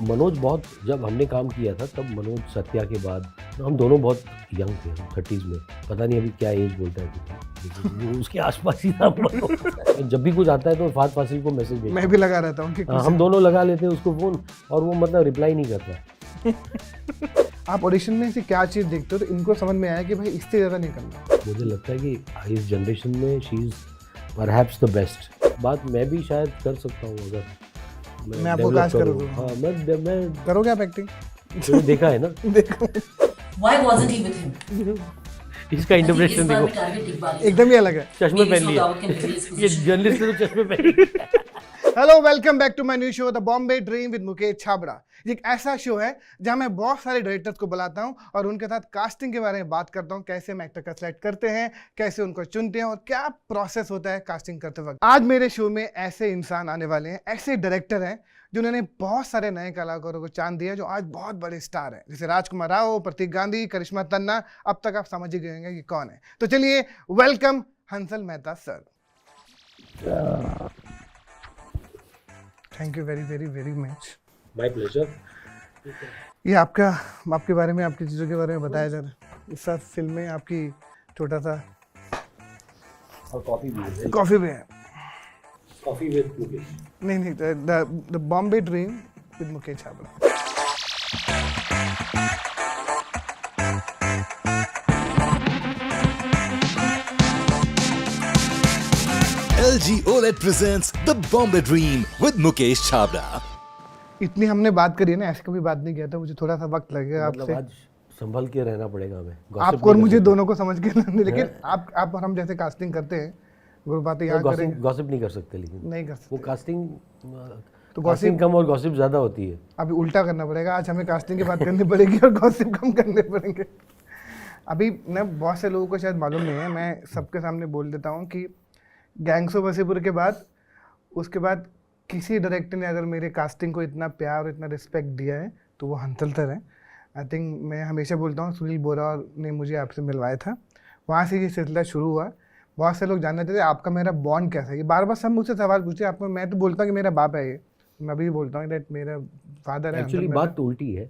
मनोज बहुत, जब हमने काम किया था तब मनोज सत्या के बाद हम दोनों बहुत यंग थे, हम 30s में, पता नहीं अभी क्या एज बोलता है लेकिन वो उसके आसपास ही था मनोज। जब भी कुछ आता है तो फात फासिल को मैसेज भेजता मैं भी लगा रहता हूँ कि हम दोनों लगा लेते हैं उसको फ़ोन और वो मतलब रिप्लाई नहीं करता। आप ऑडिशन में से क्या चीज़ देखते हो तो इनको समझ में आया कि भाई इससे ज़्यादा नहीं करना। मुझे लगता है कि इस जनरेशन में she is perhaps the best. बात मैं भी शायद कर सकता हूँ अगर मैं आपको develop कास्ट कर करूँ। दूँ। हाँ मैं करोगे आप एक्टिंग? तो देखा है ना। देखो Why wasn't he with him? इसका इंटरप्रेशन देखो, एकदम ही अलग है। चश्मे पहन लिए ये जर्नलिस्ट ने तो चश्मे पहन लिए। Hello, welcome back to my new show the Bombay dream with Mukesh Chhabra. ये एक ऐसा शो है जहां मैं बहुत सारे डायरेक्टर्स को बुलाता हूं और उनके साथ कास्टिंग के बारे में बात करता हूं, कैसे हम एक्टर का सेलेक्ट करते हैं, कैसे उनको चुनते हैं और क्या प्रोसेस होता है कास्टिंग करते वक्त। आज मेरे शो में ऐसे इंसान आने वाले हैं, ऐसे डायरेक्टर हैं जिन्होंने बहुत सारे नए कलाकारों को चांद दिया जो आज बहुत बड़े स्टार हैं, जैसे राजकुमार राव, प्रतीक गांधी, करिश्मा तन्ना। अब तक आप समझ ही गए होंगे कि कौन है। तो चलिए welcome Hansal Mehta sir. Thank you very very very much. My pleasure. ये आपके बारे में, आपकी चीज़ों के बारे में बताया जा रहा है। इस साथ फिल्म में आपकी छोटा सा और कॉफी भी है। कॉफ़ी भी है। Coffee with Mukesh. नहीं, the Bombay dream with Mukesh Chhabra. LG OLED presents The Bombay Dream with Mukesh Chhabra. इतनी हमने बात करी है ना, ऐसे कभी बात नहीं किया था। मुझे थोड़ा सा वक्त लगेगा मतलब आपसे, आज संभल के रहना पड़ेगा हमें, आपको और मुझे दोनों को समझ के नहीं, लेकिन आप और हम जैसे कास्टिंग करते हैं वो बातें यहाँ करेंगे। गॉसिप नहीं कर सकते, लेकिन नहीं कर वो सकते कास्टिंग तो गॉसिप कम और गॉसिप ज़्यादा होती है। अभी उल्टा करना पड़ेगा। आज हमें कास्टिंग की बात करनी पड़ेगी और गॉसिप कम करने पड़ेंगे। अभी ना बहुत से लोगों को शायद मालूम नहीं है, मैं सबके सामने बोल देता हूँ कि गैंग्स ऑफ वसीपुर के बाद उसके बाद किसी डायरेक्टर ने अगर मेरे कास्टिंग को इतना प्यार और इतना रिस्पेक्ट दिया है तो वो हंसल सर है। आई थिंक मैं हमेशा बोलता हूँ सुनील बोरा ने मुझे आपसे मिलवाया था, वहाँ से ये सिलसिला शुरू हुआ। बहुत से लोग जानना चाहते थे आपका मेरा बॉन्ड कैसा है। ये बार बार सब मुझसे सवाल पूछे आपको, मैं तो बोलता हूँ कि मेरा बाप है, ये मैं भी बोलता हूँ दैट मेरा फादर है। एक्चुअली बात तो उल्टी है,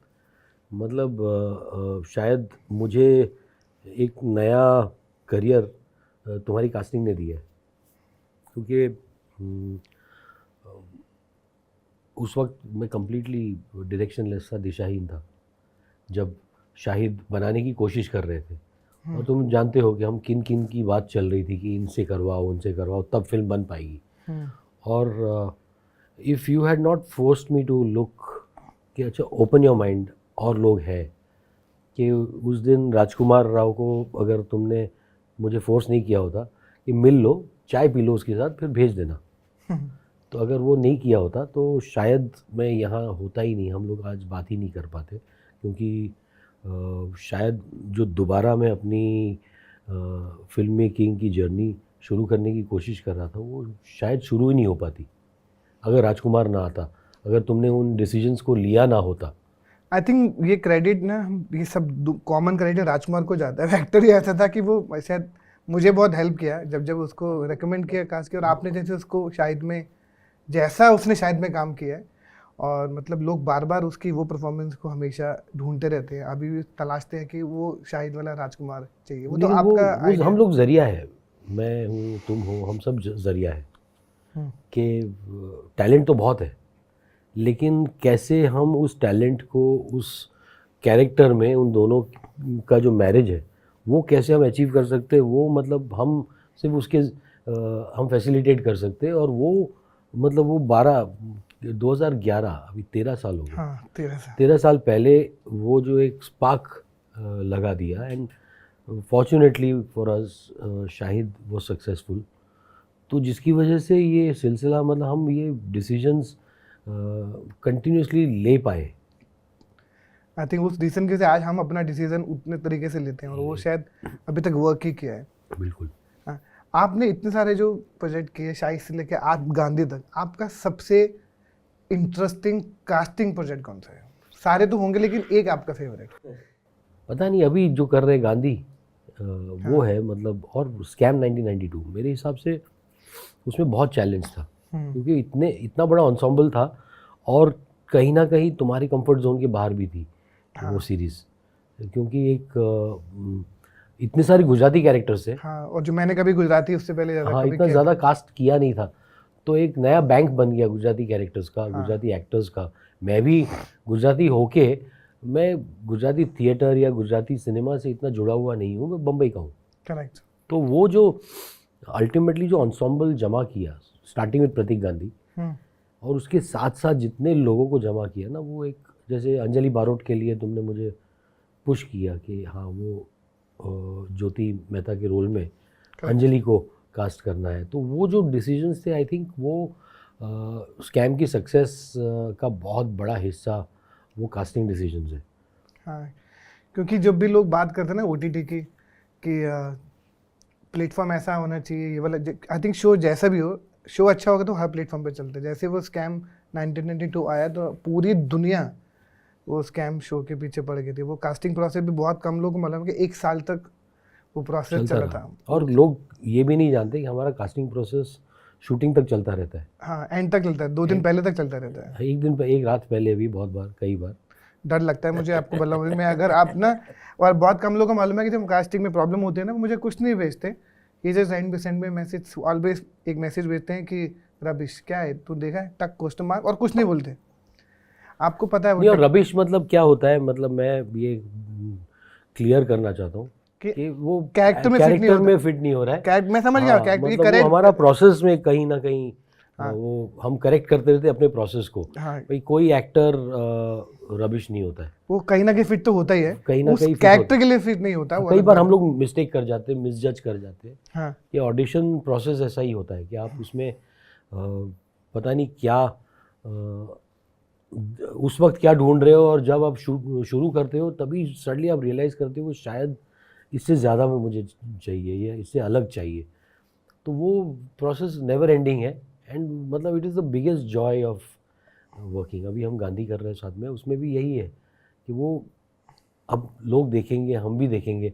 मतलब शायद मुझे एक नया करियर तुम्हारी कास्टिंग ने दिया है, क्योंकि उस वक्त मैं कम्प्लीटली डायरेक्शनलेस था, दिशाहीन था जब शाहिद बनाने की कोशिश कर रहे थे। और तुम जानते हो कि हम किन किन की बात चल रही थी कि इनसे करवाओ उनसे करवाओ तब फिल्म बन पाएगी। और if you had not forced me to look कि अच्छा ओपन योर माइंड, और लोग हैं कि उस दिन राजकुमार राव को अगर तुमने मुझे फोर्स नहीं किया होता कि मिल लो, चाय पी लो उसके साथ, फिर भेज देना, तो अगर वो नहीं किया होता तो शायद मैं यहाँ होता ही नहीं, हम लोग आज बात ही नहीं कर पाते। क्योंकि शायद जो दोबारा मैं अपनी फिल्म मेकिंग की जर्नी शुरू करने की कोशिश कर रहा था वो शायद शुरू ही नहीं हो पाती अगर राजकुमार ना आता, अगर तुमने उन डिसीजंस को लिया ना होता। आई थिंक ये क्रेडिट ना, ये सब कॉमन क्रेडिट राजकुमार को जाता है। एक्टर ही ऐसा था कि वो शायद मुझे बहुत हेल्प किया जब उसको रेकमेंड किया कास्ट किया, और आपने जैसे उसको शायद में जैसा उसने शायद में काम किया है, और मतलब लोग बार बार उसकी वो परफॉर्मेंस को हमेशा ढूंढते रहते हैं, अभी भी तलाशते हैं कि वो शाहिद वाला राजकुमार चाहिए। वो तो आपका वो हम लोग जरिया है, मैं हूँ, तुम हो, हम सब जरिया है कि टैलेंट तो बहुत है, लेकिन कैसे हम उस टैलेंट को उस कैरेक्टर में उन दोनों का जो मैरिज है वो कैसे हम अचीव कर सकते हैं, वो मतलब हम सिर्फ उसके हम फैसिलिटेट कर सकते हैं। और वो मतलब वो 2011 अभी 13 साल हो गए। हाँ, 13 साल पहले वो जो एक स्पार्क लगा दिया, and fortunately for us Shahid वो सक्सेसफुल, तो जिसकी वजह से ये सिलसिला मतलब हम ये डिसीजंस कंटिन्यूसली ले पाए। आई थिंक उस डिसीजन के से आज हम अपना डिसीजन उतने तरीके से लेते हैं और वो शायद अभी तक वर्क ही किया है। बिल्कुल। हाँ, आपने इतने सारे जो प्रोजेक्ट किए, शाहिद से लेकर आप गांधी तक, आपका सबसे इंटरेस्टिंग कास्टिंग प्रोजेक्ट कौन सा है? सारे तो होंगे लेकिन एक आपका फेवरेट। पता नहीं, अभी जो कर रहे गांधी वो है मतलब, और स्कैम 1992 मेरे हिसाब से उसमें बहुत चैलेंज था, क्योंकि इतना बड़ा एंसेम्बल था और कहीं ना कहीं तुम्हारी कंफर्ट जोन के बाहर भी थी हाँ। वो सीरीज़, क्योंकि इतने सारे गुजराती कैरेक्टर्स थे। हाँ, और जो मैंने कभी गुजराती उससे पहले ज़्यादा हाँ, कभी इतना किया ज़्यादा कास्ट किया नहीं था, तो एक नया बैंक बन गया गुजराती कैरेक्टर्स का, हाँ। गुजराती एक्टर्स का। मैं भी गुजराती होके मैं गुजराती थिएटर या गुजराती सिनेमा से इतना जुड़ा हुआ नहीं हूँ, मैं बम्बई का हूँ। करेक्ट। तो वो जो अल्टीमेटली जो ensemble जमा किया स्टार्टिंग में प्रतीक गांधी, और उसके साथ साथ जितने लोगों को जमा किया ना, वो एक जैसे अंजलि बारोट के लिए तुमने मुझे पुश किया कि हाँ वो ज्योति मेहता के रोल में अंजलि को कास्ट करना है, तो वो जो डिसीजंस थे आई थिंक वो स्कैम की सक्सेस का बहुत बड़ा हिस्सा वो कास्टिंग डिसीजंस है। हाँ, क्योंकि जब भी लोग बात करते हैं ना ओटीटी की कि प्लेटफॉर्म ऐसा होना चाहिए, ये वाला, आई थिंक शो जैसा भी हो, शो अच्छा होगा तो हर प्लेटफॉर्म पे चलता है। जैसे वो स्कैम 1992 आया तो पूरी दुनिया वो स्कैम शो के पीछे पड़ गई थी। वो कास्टिंग प्रोसेस भी बहुत कम लोगों को मालूम है कि 1 साल तक वो प्रोसेस चलता चला रहा। था। और लोग ये भी नहीं जानते कि हमारा कास्टिंग प्रोसेस शूटिंग तक चलता रहता है। हाँ, एंड तक चलता है, 2 दिन पहले तक चलता रहता है। एक दिन एक रात पहले भी बहुत बार, कई बार। डर लगता है मुझे आपको बल्लभगंज में, अगर आप ना, और बहुत कम लोगों को मालूम है कि जब कास्टिंग में प्रॉब्लम होती है ना, मुझे कुछ नहीं भेजते, ये जस्ट सेंड में मैसेज, ऑलवेज एक मैसेज भेजते हैं कि रबिश क्या है, तू देखा है, टक क्वेश्चन मार्क, और कुछ नहीं बोलते। आपको पता है नहीं, और वो रबिश मतलब क्या होता है, मतलब मैं ये क्लियर करना चाहता हूँ कि वो कैरेक्टर में fit नहीं कैरेक्टर होता। में फिट नहीं हो रहा है। कैरेक्ट, मैं समझ गया हाँ, कैरेक्टर, ये मतलब वो करेक्ट। हमारा प्रोसेस में कहीं ना कहीं हाँ। वो हम करेक्ट करते रहते हैं अपने प्रोसेस को। हाँ, भाई कोई एक्टर रबिश नहीं होता है, वो कहीं ना कहीं फिट तो होता ही है, कहीं ना उस कहीं fit कैरेक्टर के लिए फिट नहीं होता। वो कई अलग बार बात हम है। लोग मिस्टेक कर जाते हैं, मिसजज कर जाते हैं। हाँ, ये ऑडिशन प्रोसेस ऐसा ही होता है कि आप उसमें पता नहीं क्या उस वक्त क्या ढूंढ रहे हो, और जब आप शुरू करते हो तभी सडनली आप रियलाइज़ करते हो कि शायद इससे ज़्यादा में मुझे चाहिए या इससे अलग चाहिए। तो वो प्रोसेस नेवर एंडिंग है, एंड मतलब it is the biggest Joy of working. अभी हम गांधी कर रहे हैं साथ में, उसमें भी यही है कि वो अब लोग देखेंगे, हम भी देखेंगे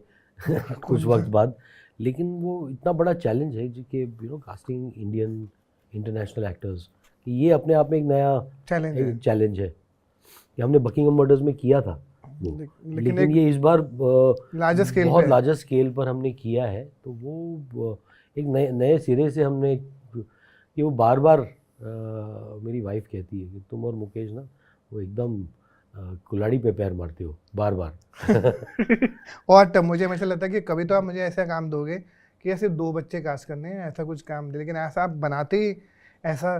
कुछ वक्त बाद, लेकिन वो इतना बड़ा चैलेंज है कि कास्टिंग इंडियन इंटरनेशनल एक्टर्स, कि ये अपने आप में एक नया चैलेंज है। चैलेंज है कि हमने बकिंगम मर्डर्स में किया था वो, लेकिन ये इस बार लार्जर स्केल बहुत पे। लार्जर स्केल पर हमने किया है। तो वो एक नए सिरे से हमने, कि वो बार बार मेरी वाइफ कहती है कि तुम और मुकेश ना वो एकदम कुल्हाड़ी पे पैर मारते हो बार बार। और तब मुझे हमेशा लगता है कि कभी तो आप मुझे ऐसा काम दोगे कि ऐसे 2 बच्चे कास्ट करने हैं, ऐसा कुछ काम दे, लेकिन ऐसा आप बनाते ही ऐसा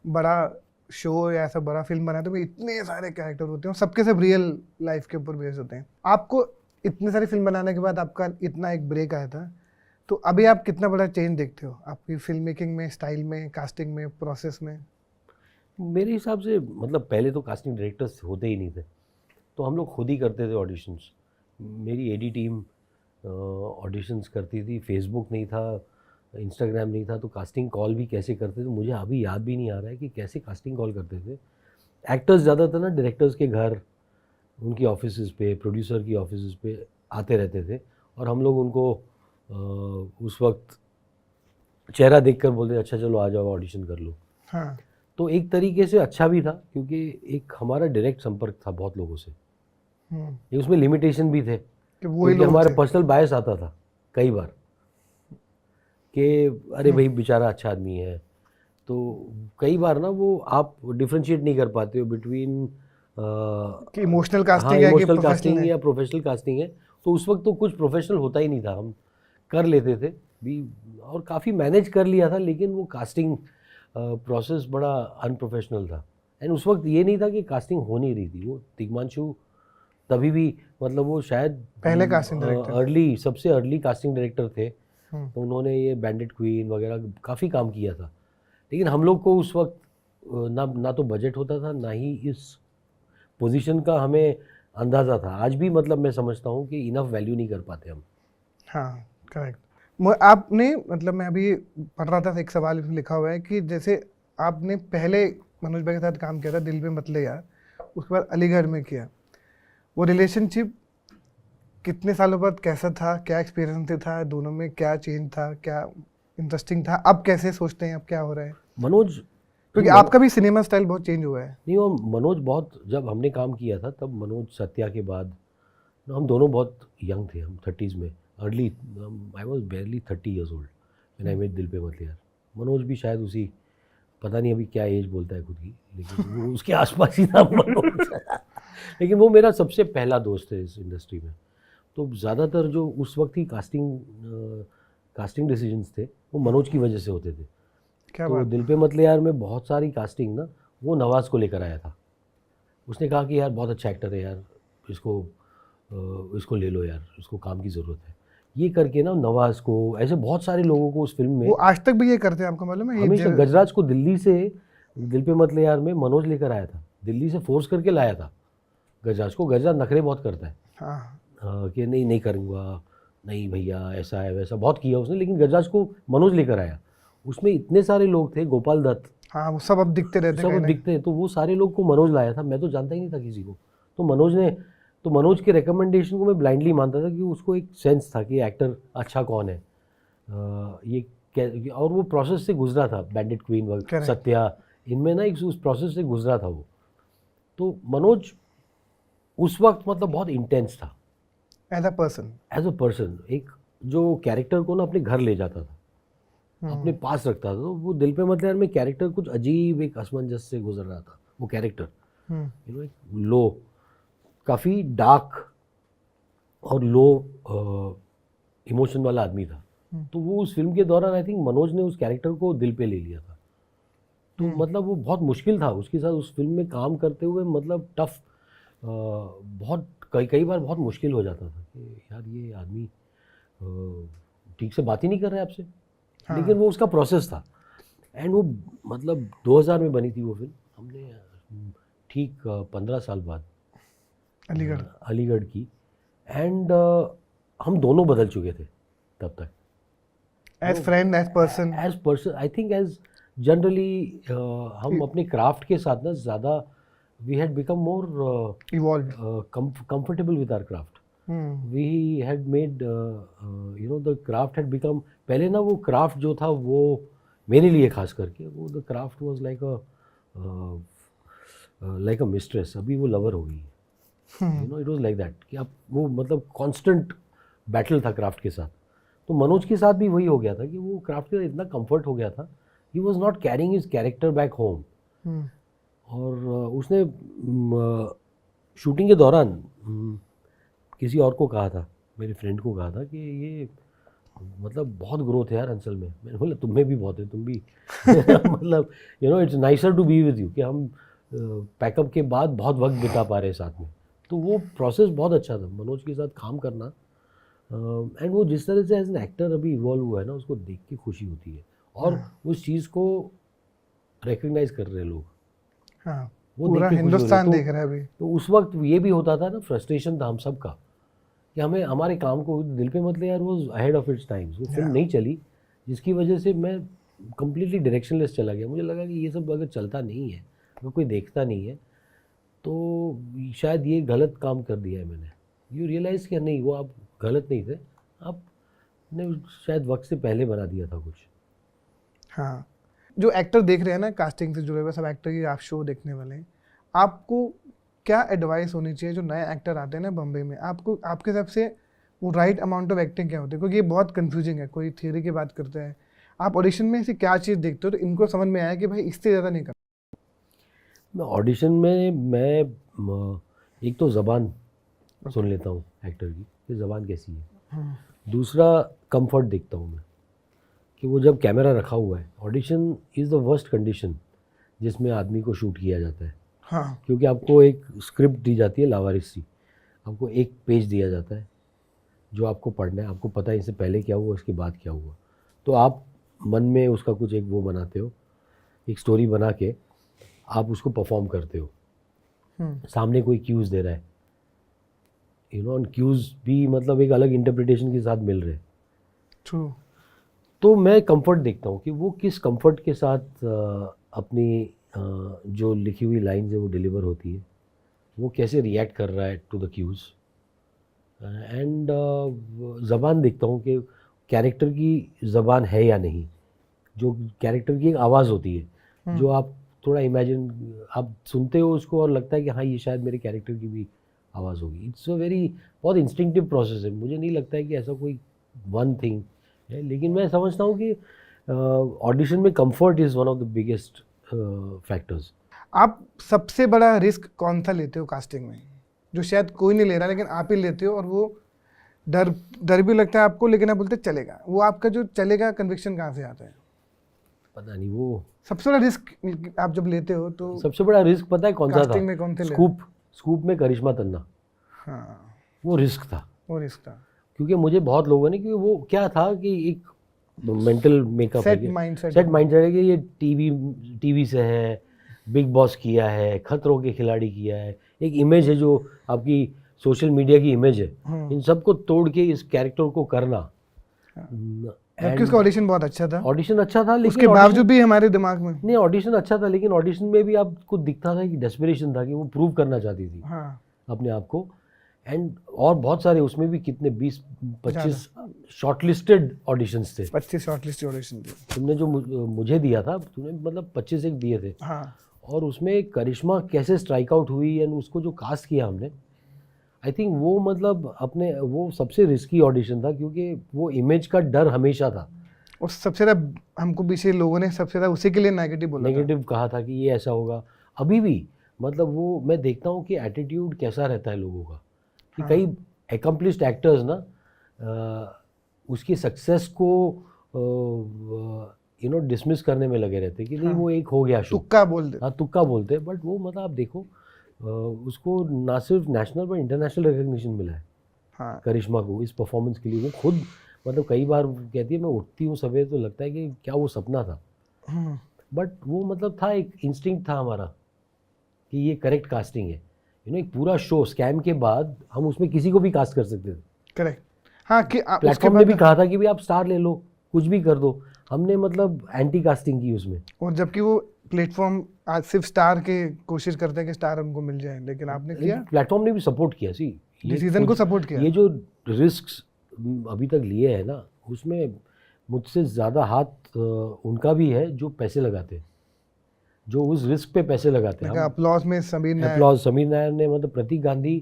बड़ा शो या ऐसा बड़ा फिल्म बनाते हो, इतने सारे कैरेक्टर होते हैं, सबके सब रियल लाइफ के ऊपर बेस्ड होते हैं। आपको इतनी सारी फिल्म बनाने के बाद आपका इतना एक ब्रेक आया था, तो अभी आप कितना बड़ा चेंज देखते हो आपकी फिल्म मेकिंग में, स्टाइल में, कास्टिंग में, प्रोसेस में? मेरे हिसाब से मतलब पहले तो कास्टिंग डायरेक्टर्स होते ही नहीं थे, तो हम लोग खुद ही करते थे ऑडिशंस। मेरी एडी टीम ऑडिशंस करती थी, फेसबुक नहीं था, इंस्टाग्राम नहीं था, तो कास्टिंग कॉल भी कैसे करते थे मुझे अभी याद भी नहीं आ रहा है कि कैसे कास्टिंग कॉल करते थे। एक्टर्स ज़्यादातर ना डायरेक्टर्स के घर, उनकी ऑफिसेज़ पे, प्रोड्यूसर की ऑफिसेज़ पे आते रहते थे, और हम लोग उनको उस वक्त चेहरा देखकर बोलते अच्छा चलो आ जाओ ऑडिशन कर लो। हाँ, तो एक तरीके से अच्छा भी था, क्योंकि एक हमारा डायरेक्ट संपर्क था बहुत लोगों से। ये उसमें लिमिटेशन भी थे, कि वही क्योंकि लोग हमारा थे। पर्सनल बायस आता था कई बार कि अरे भाई बेचारा अच्छा आदमी है, तो कई बार ना वो आप डिफ्रेंशिएट नहीं कर पाते हो बिटवीन कि इमोशनल कास्टिंग है कि इमोशनल प्रोफेशनल कास्टिंग है। या प्रोफेशनल कास्टिंग है। तो उस वक्त तो कुछ प्रोफेशनल होता ही नहीं था, हम कर लेते थे भी और काफ़ी मैनेज कर लिया था, लेकिन वो कास्टिंग प्रोसेस बड़ा अनप्रोफेशनल था। एंड उस वक्त ये नहीं था कि कास्टिंग हो नहीं रही थी, वो तिग्मांशु तभी भी मतलब वो शायद पहले casting director। अर्ली, सबसे अर्ली कास्टिंग डायरेक्टर थे। हम्म। तो उन्होंने ये बैंडेड क्वीन वगैरह काफ़ी काम किया था, लेकिन हम लोग को उस वक्त ना तो बजट होता था, ना ही इस पोजीशन का हमें अंदाज़ा था। आज भी मतलब मैं समझता हूँ कि इनफ वैल्यू नहीं कर पाते हम। हाँ, करेक्ट। आपने, मतलब मैं अभी पढ़ रहा था, एक सवाल इसमें लिखा हुआ है कि जैसे आपने पहले मनोज भाई के साथ काम किया था दिल पे मत ले यार, उसके बाद अलीगढ़ में किया, वो रिलेशनशिप कितने सालों बाद कैसा था, क्या एक्सपीरियंस था दोनों में, क्या चेंज था, क्या इंटरेस्टिंग था, अब कैसे सोचते हैं, अब क्या हो रहा है? मनोज क्योंकि आपका भी सिनेमा स्टाइल बहुत चेंज हुआ है। नहीं, वो मनोज बहुत, जब हमने काम किया था तब मनोज सत्या के बाद हम दोनों बहुत यंग थे, हम 30s में, early, I was barely 30 years old when I met दिल पे मत यार। मनोज भी शायद उसी, पता नहीं अभी क्या एज बोलता है खुद की, लेकिन वो उसके आसपास ही था मनोज। लेकिन वो मेरा सबसे पहला दोस्त है इस इंडस्ट्री में। तो ज़्यादातर जो उस वक्त ही कास्टिंग डिसीजंस थे वो मनोज की वजह से होते थे। क्या तो बात। दिल पे मत ले यार में बहुत सारी कास्टिंग ना वो नवाज़ को लेकर आया था। उसने कहा कि यार बहुत अच्छा एक्टर है यार, इसको ले लो यार, इसको काम की ज़रूरत है। ये करके ना नवाज़ को, ऐसे बहुत सारे लोगों को उस फिल्म में, वो आज तक भी ये करते हैं, आपको मालूम है? ये हमेशा गजराज को दिल्ली से दिल पे मत ले यार में मनोज लेकर आया था, दिल्ली से फोर्स करके लाया था गजराज को। गजराज नखरे बहुत करता है हाँ, कि नहीं करूँगा, नहीं भैया ऐसा है वैसा, बहुत किया उसने, लेकिन गजराज को मनोज लेकर आया। उसमें इतने सारे लोग थे, गोपाल दत्त, हाँ, वो सब अब दिखते रहते सब दिखते हैं, तो वो सारे लोग को मनोज लाया था। मैं तो जानता ही नहीं था किसी को, तो मनोज के रिकमेंडेशन को मैं ब्लाइंडली मानता था कि उसको एक सेंस था कि एक्टर अच्छा कौन है, और वो प्रोसेस से गुजरा था, बैंडिट क्वीन वगैरह, सत्या, इनमें ना एक उस प्रोसेस से गुजरा था वो। तो मनोज उस वक्त मतलब बहुत इंटेंस था एज अ पर्सन, एक जो कैरेक्टर को ना अपने घर ले जाता था, अपने पास रखता था। तो वो दिल पे मत ले यार में कैरेक्टर कुछ अजीब एक असमंजस से गुजर रहा था वो कैरेक्टर, एक लो, काफ़ी डार्क और लो इमोशन वाला आदमी था। तो वो उस फिल्म के दौरान आई थिंक मनोज ने उस कैरेक्टर को दिल पे ले लिया था। तो मतलब वो बहुत मुश्किल था उसके साथ उस फिल्म में काम करते हुए, मतलब टफ, बहुत कई बार बहुत मुश्किल हो जाता था कि यार ये आदमी ठीक से बात ही नहीं कर रहा है आपसे। लेकिन वो उसका प्रोसेस था। एंड वो मतलब 2000 में बनी थी वो फिल्म, हमने ठीक 15 साल बाद अलीगढ़ की। एंड हम दोनों बदल चुके थे तब तक, as friend, as person, I think as generally हम अपने क्राफ्ट के साथ ना ज़्यादा, we had become more comfortable with our craft. We had made the craft had become, पहले ना वो क्राफ्ट जो था वो मेरे लिए खास करके वो the craft was like a mistress. अभी वो लवर हो गई है, इट वाज लाइक दैट कि अब वो मतलब कांस्टेंट बैटल था क्राफ्ट के साथ। तो मनोज के साथ भी वही हो गया था कि वो क्राफ्ट के साथ इतना कंफर्ट हो गया था, he was not carrying his character back home. और उसने शूटिंग के दौरान किसी और को कहा था, मेरे फ्रेंड को कहा था कि ये मतलब बहुत ग्रोथ है यार अंचल में। मैंने बोला तुम में भी बहुत है, तुम भी मतलब it's nicer to be with you, कि हम पैकअप के बाद बहुत वक्त बिता पा रहे हैं साथ में। तो वो प्रोसेस बहुत अच्छा था मनोज के साथ काम करना। एंड वो जिस तरह से एज एन एक्टर अभी इवॉल्व हुआ है ना, उसको देख के खुशी होती है, और उस चीज़ को रिकग्नाइज कर रहे हैं लोग। हाँ, वो पूरा हिंदुस्तान देख रहा है अभी। तो उस वक्त ये भी होता था ना, फ्रस्ट्रेशन था हम सब का कि हमें हमारे काम को, दिल पे मत ले यार वो अहेड ऑफ इट्स टाइम्स, वो फिल्म नहीं चली, जिसकी वजह से मैं कम्प्लीटली डायरेक्शनलेस चला गया। मुझे लगा कि ये सब अगर चलता नहीं है, अगर कोई देखता नहीं है, तो शायद ये गलत काम कर दिया है मैंने। यू रियलाइज़ कि नहीं, वो आप गलत नहीं थे, आपने शायद वक्त से पहले बना दिया था कुछ। हाँ, जो एक्टर देख रहे हैं ना, कास्टिंग से जुड़े हुए सब एक्टर की आप शो देखने वाले हैं, आपको क्या एडवाइस होनी चाहिए जो नए एक्टर आते हैं ना बम्बई में, आपको आपके हिसाब से वो राइट अमाउंट ऑफ एक्टिंग क्या होती है? क्योंकि ये बहुत कंफ्यूजिंग है, कोई थियरी की बात करते हैं, आप ऑडिशन में ऐसी क्या चीज़ देखते हो तो इनको समझ में आया कि भाई इससे ज़्यादा नहीं करना? मैं ऑडिशन में एक तो ज़बान सुन लेता हूँ एक्टर की कि ज़बान कैसी है। दूसरा कंफर्ट देखता हूँ मैं कि वो जब कैमरा रखा हुआ है, audition is the worst condition जिसमें आदमी को शूट किया जाता है। हाँ, क्योंकि आपको एक स्क्रिप्ट दी जाती है लावारिस सी, आपको एक पेज दिया जाता है जो आपको पढ़ना है, आपको पता है इससे पहले क्या हुआ, इसके बाद क्या हुआ, तो आप मन में उसका कुछ एक वो बनाते हो, एक स्टोरी बना के आप उसको परफॉर्म करते हो। सामने कोई क्यूज़ दे रहा है, ऑन क्यूज़ भी मतलब एक अलग इंटरप्रिटेशन के साथ मिल रहे हैं। ट्रू। तो मैं कंफर्ट देखता हूँ कि वो किस कंफर्ट के साथ अपनी जो लिखी हुई लाइन्स है वो डिलीवर होती है, वो कैसे रिएक्ट कर रहा है टू द क्यूज़। एंड ज़बान देखता हूँ कि कैरेक्टर की ज़बान है या नहीं, जो कैरेक्टर की एक आवाज़ होती है जो आप थोड़ा इमेजिन आप सुनते हो उसको और लगता है कि हाँ ये शायद मेरे कैरेक्टर की भी आवाज़ होगी. इट्स अ वेरी बहुत इंस्टिंक्टिव प्रोसेस है. मुझे नहीं लगता है कि ऐसा कोई वन थिंग है, लेकिन मैं समझता हूँ कि ऑडिशन में comfort is one of the biggest factors. आप सबसे बड़ा रिस्क कौन सा लेते हो कास्टिंग में, जो शायद कोई नहीं ले रहा लेकिन आप ही लेते हो, और वो डर भी लगता है आपको लेकिन आप बोलते चलेगा, वो आपका जो चलेगा कन्विक्शन कहाँ से आता है? पता नहीं वो सबसे बड़ा रिस्क आप जब लेते हो तो सबसे बड़ा रिस्क पता है कौन सा कास्टिंग में कौन था? थे? स्कूप में करिश्मा तन्ना. हाँ, वो रिस्क था, वो रिस्क था. क्योंकि मुझे बहुत लोगों ने, क्योंकि वो क्या था कि एक mental makeup set mindset set mindset है कि ये टीवी से है, बिग बॉस किया है, खतरों के खिलाड़ी किया है, एक इमेज है जो आपकी सोशल मीडिया की इमेज है. इन सबको तोड़ के इस कैरेक्टर को करना. जबकि उसका ऑडिशन बहुत अच्छा था, ऑडिशन अच्छा था, लेकिन उसके बावजूद भी हमारे दिमाग में नहीं, ऑडिशन अच्छा था लेकिन ऑडिशन में भी आपको दिखता था कि डेस्परेशन था, कि वो प्रूव करना चाहती थी हाँ अपने आप को. एंड और बहुत सारे उसमें भी कितने 20-25 शॉर्टलिस्टेड ऑडिशंस थे. 25 शॉर्टलिस्ट ऑडिशन थे. तुमने जो मुझे दिया था, तुमने मतलब 25 एक दिए थे. हाँ, और उसमें करिश्मा कैसे स्ट्राइक आउट हुई एंड उसको जो कास्ट किया हमने, आई थिंक वो मतलब अपने वो सबसे रिस्की ऑडिशन था, क्योंकि वो इमेज का डर हमेशा था. और सबसे ज़्यादा हमको पीछे लोगों ने सबसे ज़्यादा उसी के लिए नेगेटिव बोला था. नेगेटिव कहा था कि ये ऐसा होगा. अभी भी मतलब वो मैं देखता हूँ कि एटीट्यूड कैसा रहता है लोगों का, कि कई एकम्प्लिश्ड एक्टर्स ना उसकी सक्सेस को डिसमिस करने में लगे रहते कि नहीं वो एक हो गया शो. तुक्का बोल दे. हाँ, तुक्का बोलते हैं. बट वो मतलब आप देखो उसको ना सिर्फ नेशनल पर इंटरनेशनल रिकग्निशन मिला है हाँ, करिश्मा को इस परफॉर्मेंस के लिए. वो खुद मतलब कई बार कहती है मैं उठती हूँ सवेरे तो लगता है कि क्या वो सपना था. बट वो मतलब था, एक इंस्टिंक्ट था हमारा कि ये करेक्ट कास्टिंग है. एक पूरा शो स्कैम के बाद हम उसमें किसी को भी कास्ट कर सकते थे. करेक्ट. हाँ, कि उसके प्लेटफॉर्म ने बाद भी कहा था कि भाई आप स्टार ले लो, कुछ भी कर दो. हमने मतलब एंटी कास्टिंग की उसमें. और जबकि वो प्लेटफॉर्म आज सिर्फ स्टार के कोशिश करते हैं कि स्टार उनको मिल जाए, लेकिन आपने किया, प्लेटफॉर्म ने भी सपोर्ट किया. सी डिसीजन को सपोर्ट किया. ये जो रिस्क अभी तक लिए हैं ना, उसमें मुझसे ज़्यादा हाथ उनका भी है जो पैसे लगाते हैं, जो उस रिस्क पे पैसे लगाते हैं. अपलॉज में समीर नायक, अपलॉज समीर नायर ने मतलब प्रतीक गांधी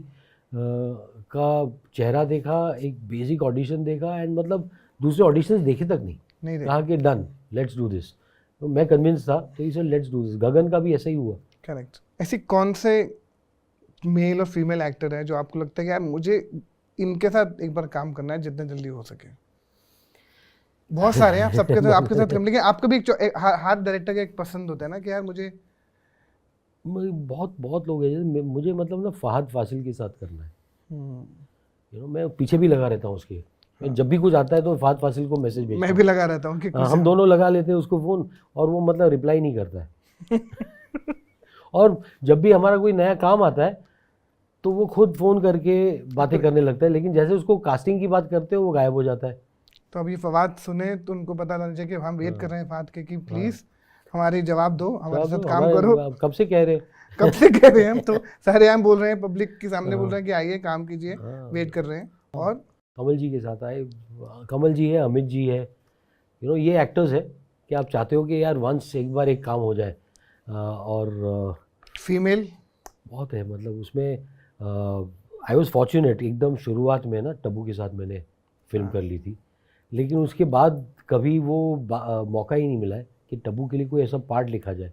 का चेहरा देखा, एक बेसिक ऑडिशन देखा एंड मतलब दूसरे ऑडिशंस देखे तक नहीं कहा कि डन लेट्स डू दिस. तो मैं कन्विंस था, तो इसे लेट्स डू दिस. गगन का भी ऐसा ही हुआ. करेक्ट. ऐसी कौन से मेल और फीमेल एक्टर है जो आपको लगता है कि यार मुझे इनके साथ एक बार काम करना है जितना जल्दी हो सके? बहुत सारे हैं, आप सबके साथ आपके साथ काम, लेकिन आपको भी हाथ डायरेक्टर का एक पसंद होता है ना कि यार मुझे बहुत लोग हैं. जैसे मुझे मतलब ना फहद फासिल के साथ करना है. मैं पीछे भी लगा रहता हूँ उसके. मैं जब भी कुछ आता है तो फहद फासिल को मैसेज भेजता मैं भी लगा रहता हूँ कि हूँ. हम दोनों लगा लेते हैं उसको फ़ोन, और वो मतलब रिप्लाई नहीं करता है. और जब भी हमारा कोई नया काम आता है तो वो खुद फ़ोन करके बातें करने लगता है, लेकिन जैसे उसको कास्टिंग की बात करते हो वो गायब हो जाता है. तो अभी फवाद सुने तो उनको पता लगना चाहिए कि हम वेट कर रहे हैं फवाद के कि प्लीज हमारी जवाब दो, हमारे साथ काम करो. कब से कह रहे कब से कह रहे हैं हम, तो सारे हम बोल रहे हैं, पब्लिक के सामने बोल रहे हैं कि आइए काम कीजिए, वेट कर रहे हैं. और कमल जी के साथ आए. कमल जी है, अमित जी है. ये एक्टर्स है कि आप चाहते हो कि यार वंस एक बार एक काम हो जाए. और फीमेल बहुत है मतलब उसमें. आई वॉज फॉर्चुनेट, एकदम शुरुआत में ना टब्बू के साथ मैंने फिल्म कर ली थी, लेकिन उसके बाद कभी वो मौका ही नहीं मिला है कि टब्बू के लिए कोई ऐसा पार्ट लिखा जाए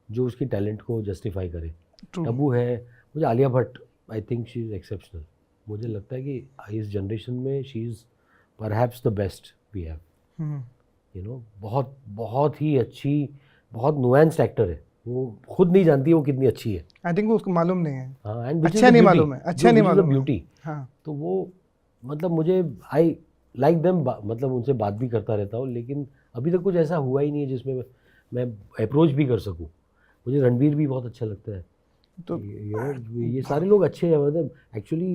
जो उसके टैलेंट को जस्टिफाई करे. टब्बू है. मुझे Alia Bhatt, I think she is exceptional. मुझे लगता है कि इस जनरेशन में she is perhaps the best we have. बहुत ही अच्छी, बहुत नुएंस्ड एक्टर है. वो खुद नहीं जानती वो कितनी अच्छी है. आई थिंक उसको मालूम नहीं है. हाँ, एंड अच्छा नहीं मालूम है, अच्छा नहीं मालूम ब्यूटी. हाँ, तो वो मतलब मुझे आई लाइक देम, मतलब उनसे बात भी करता रहता हूँ, लेकिन अभी तक कुछ ऐसा हुआ ही नहीं है जिसमें मैं अप्रोच भी कर सकूँ. मुझे रणवीर भी बहुत अच्छा लगता है. तो ये सारे लोग अच्छे हैं. मतलब actually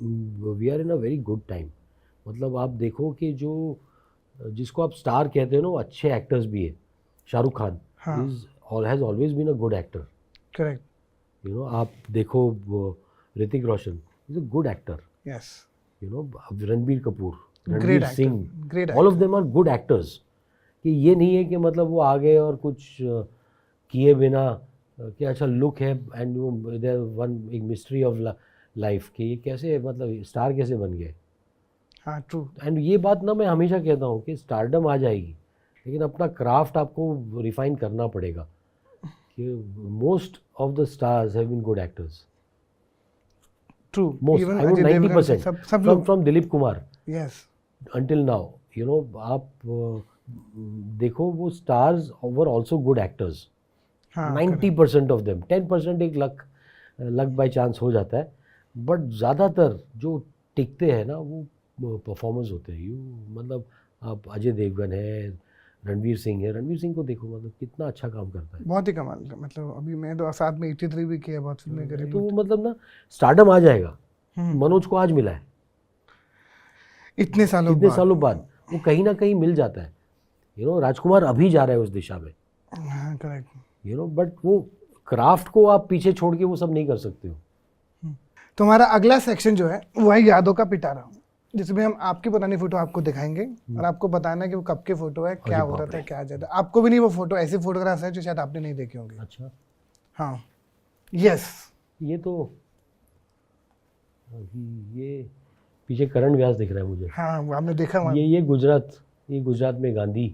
we are in a very good time. मतलब आप देखो कि जो जिसको आप स्टार कहते हो ना, वो अच्छे एक्टर्स भी है. Shahrukh Khan is has always been a good actor. Correct. आप देखो Hrithik Roshan is a good actor. Yes. Ranbir Kapoor, Great Ranveer actor, Singh, great all of them are good actors. कि ये नहीं है कि मतलब वो आ गए और कुछ किए बिना कि अच्छा लुक है एंड वो देयर वन एक मिस्ट्री ऑफ लाइफ कि ये कैसे मतलब स्टार कैसे बन गए। हाँ ट्रू। एंड ये बात ना मैं हमेशा कहता हूँ कि स्टारडम आ जाएगी लेकिन अपना क्राफ्ट आपको रिफाइन करना पड़ेगा कि most of the stars have been good actors. True. Most I would 90% सब लोग। From Dilip Kumar yes. until now, you know, आप देखो वो stars were also good actors. हाँ 90% of them, 10% एक लक बाय चांस हो जाता है, बट ज़्यादातर जो टिकते हैं ना वो परफॉर्मेंस होते हैं। यू मतलब आप अजय देवगन है, रणवीर सिंह है, रणवीर सिंह को देखो मतलब कितना अच्छा काम करता है। बहुत ही कमाल का, मतलब अभी मैं तो साथ में 83 भी किया, बहुत फिल्में करी। तो वो मतलब ना स्टारडम आ जाएगा। मनोज को आज मिला है इतने सालों बाद वो कहीं ना कहीं मिल जाता है। यू नो राजकुमार अभी जा रहा है उस दिशा में, हाँ करेक्ट। यू नो, बट वो क्राफ्ट को आप पीछे छोड़ के वो सब नहीं कर सकते हो। तो हमारा अगला सेक्शन जो है वो है यादों का पिटारा, जिसमें हम आपकी पुरानी फोटो आपको दिखाएंगे और आपको बताना है कि वो कब की फोटो है, क्या हो रहा था, क्या जाता। आपको भी नहीं, वो फोटो ऐसी फोटोग्राफ्स है जो शायद आपने नहीं देखे होंगे। अच्छा, हाँ यस। ये तो ये पीछे करण व्यास दिख रहा है मुझे। हाँ वो आपने देखा वहाँ। ये गुजरात में गांधी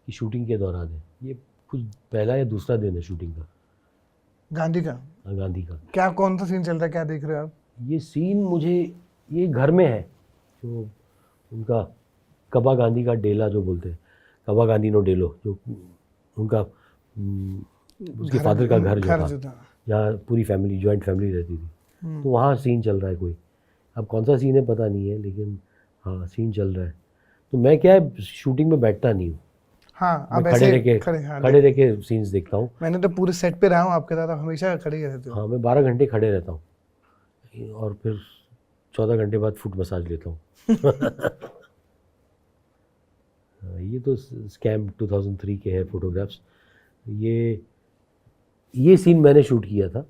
की शूटिंग के दौरान है। ये कुछ पहला या दूसरा दिन है शूटिंग का, गांधी का। हाँ, गांधी का। क्या कौन सा सीन चल रहा है, क्या देख रहे हो आप? ये सीन मुझे ये घर में है जो उनका कबा गांधी का डेला जो बोलते हैं, कबा गांधी नो डेलो, जो उनका उसके फादर का घर जो था, जहाँ पूरी फैमिली जॉइंट फैमिली रहती थी। तो वहाँ सीन चल रहा है कोई, अब कौन सा सीन है पता नहीं है, लेकिन हाँ सीन चल रहा है। तो मैं क्या है शूटिंग में बैठता नहीं हूँ। हाँ मैं अब खड़े ऐसे रह के सीन्स देखता हूँ। मैंने तो पूरे सेट पे रहा हूँ आपके साथ, आप हमेशा खड़े ही रहते हो। हाँ मैं 12 घंटे खड़े रहता हूँ और फिर 14 घंटे बाद फुट मसाज लेता हूँ। ये तो स्कैम 2003 के है फोटोग्राफ्स। ये सीन मैंने शूट किया था,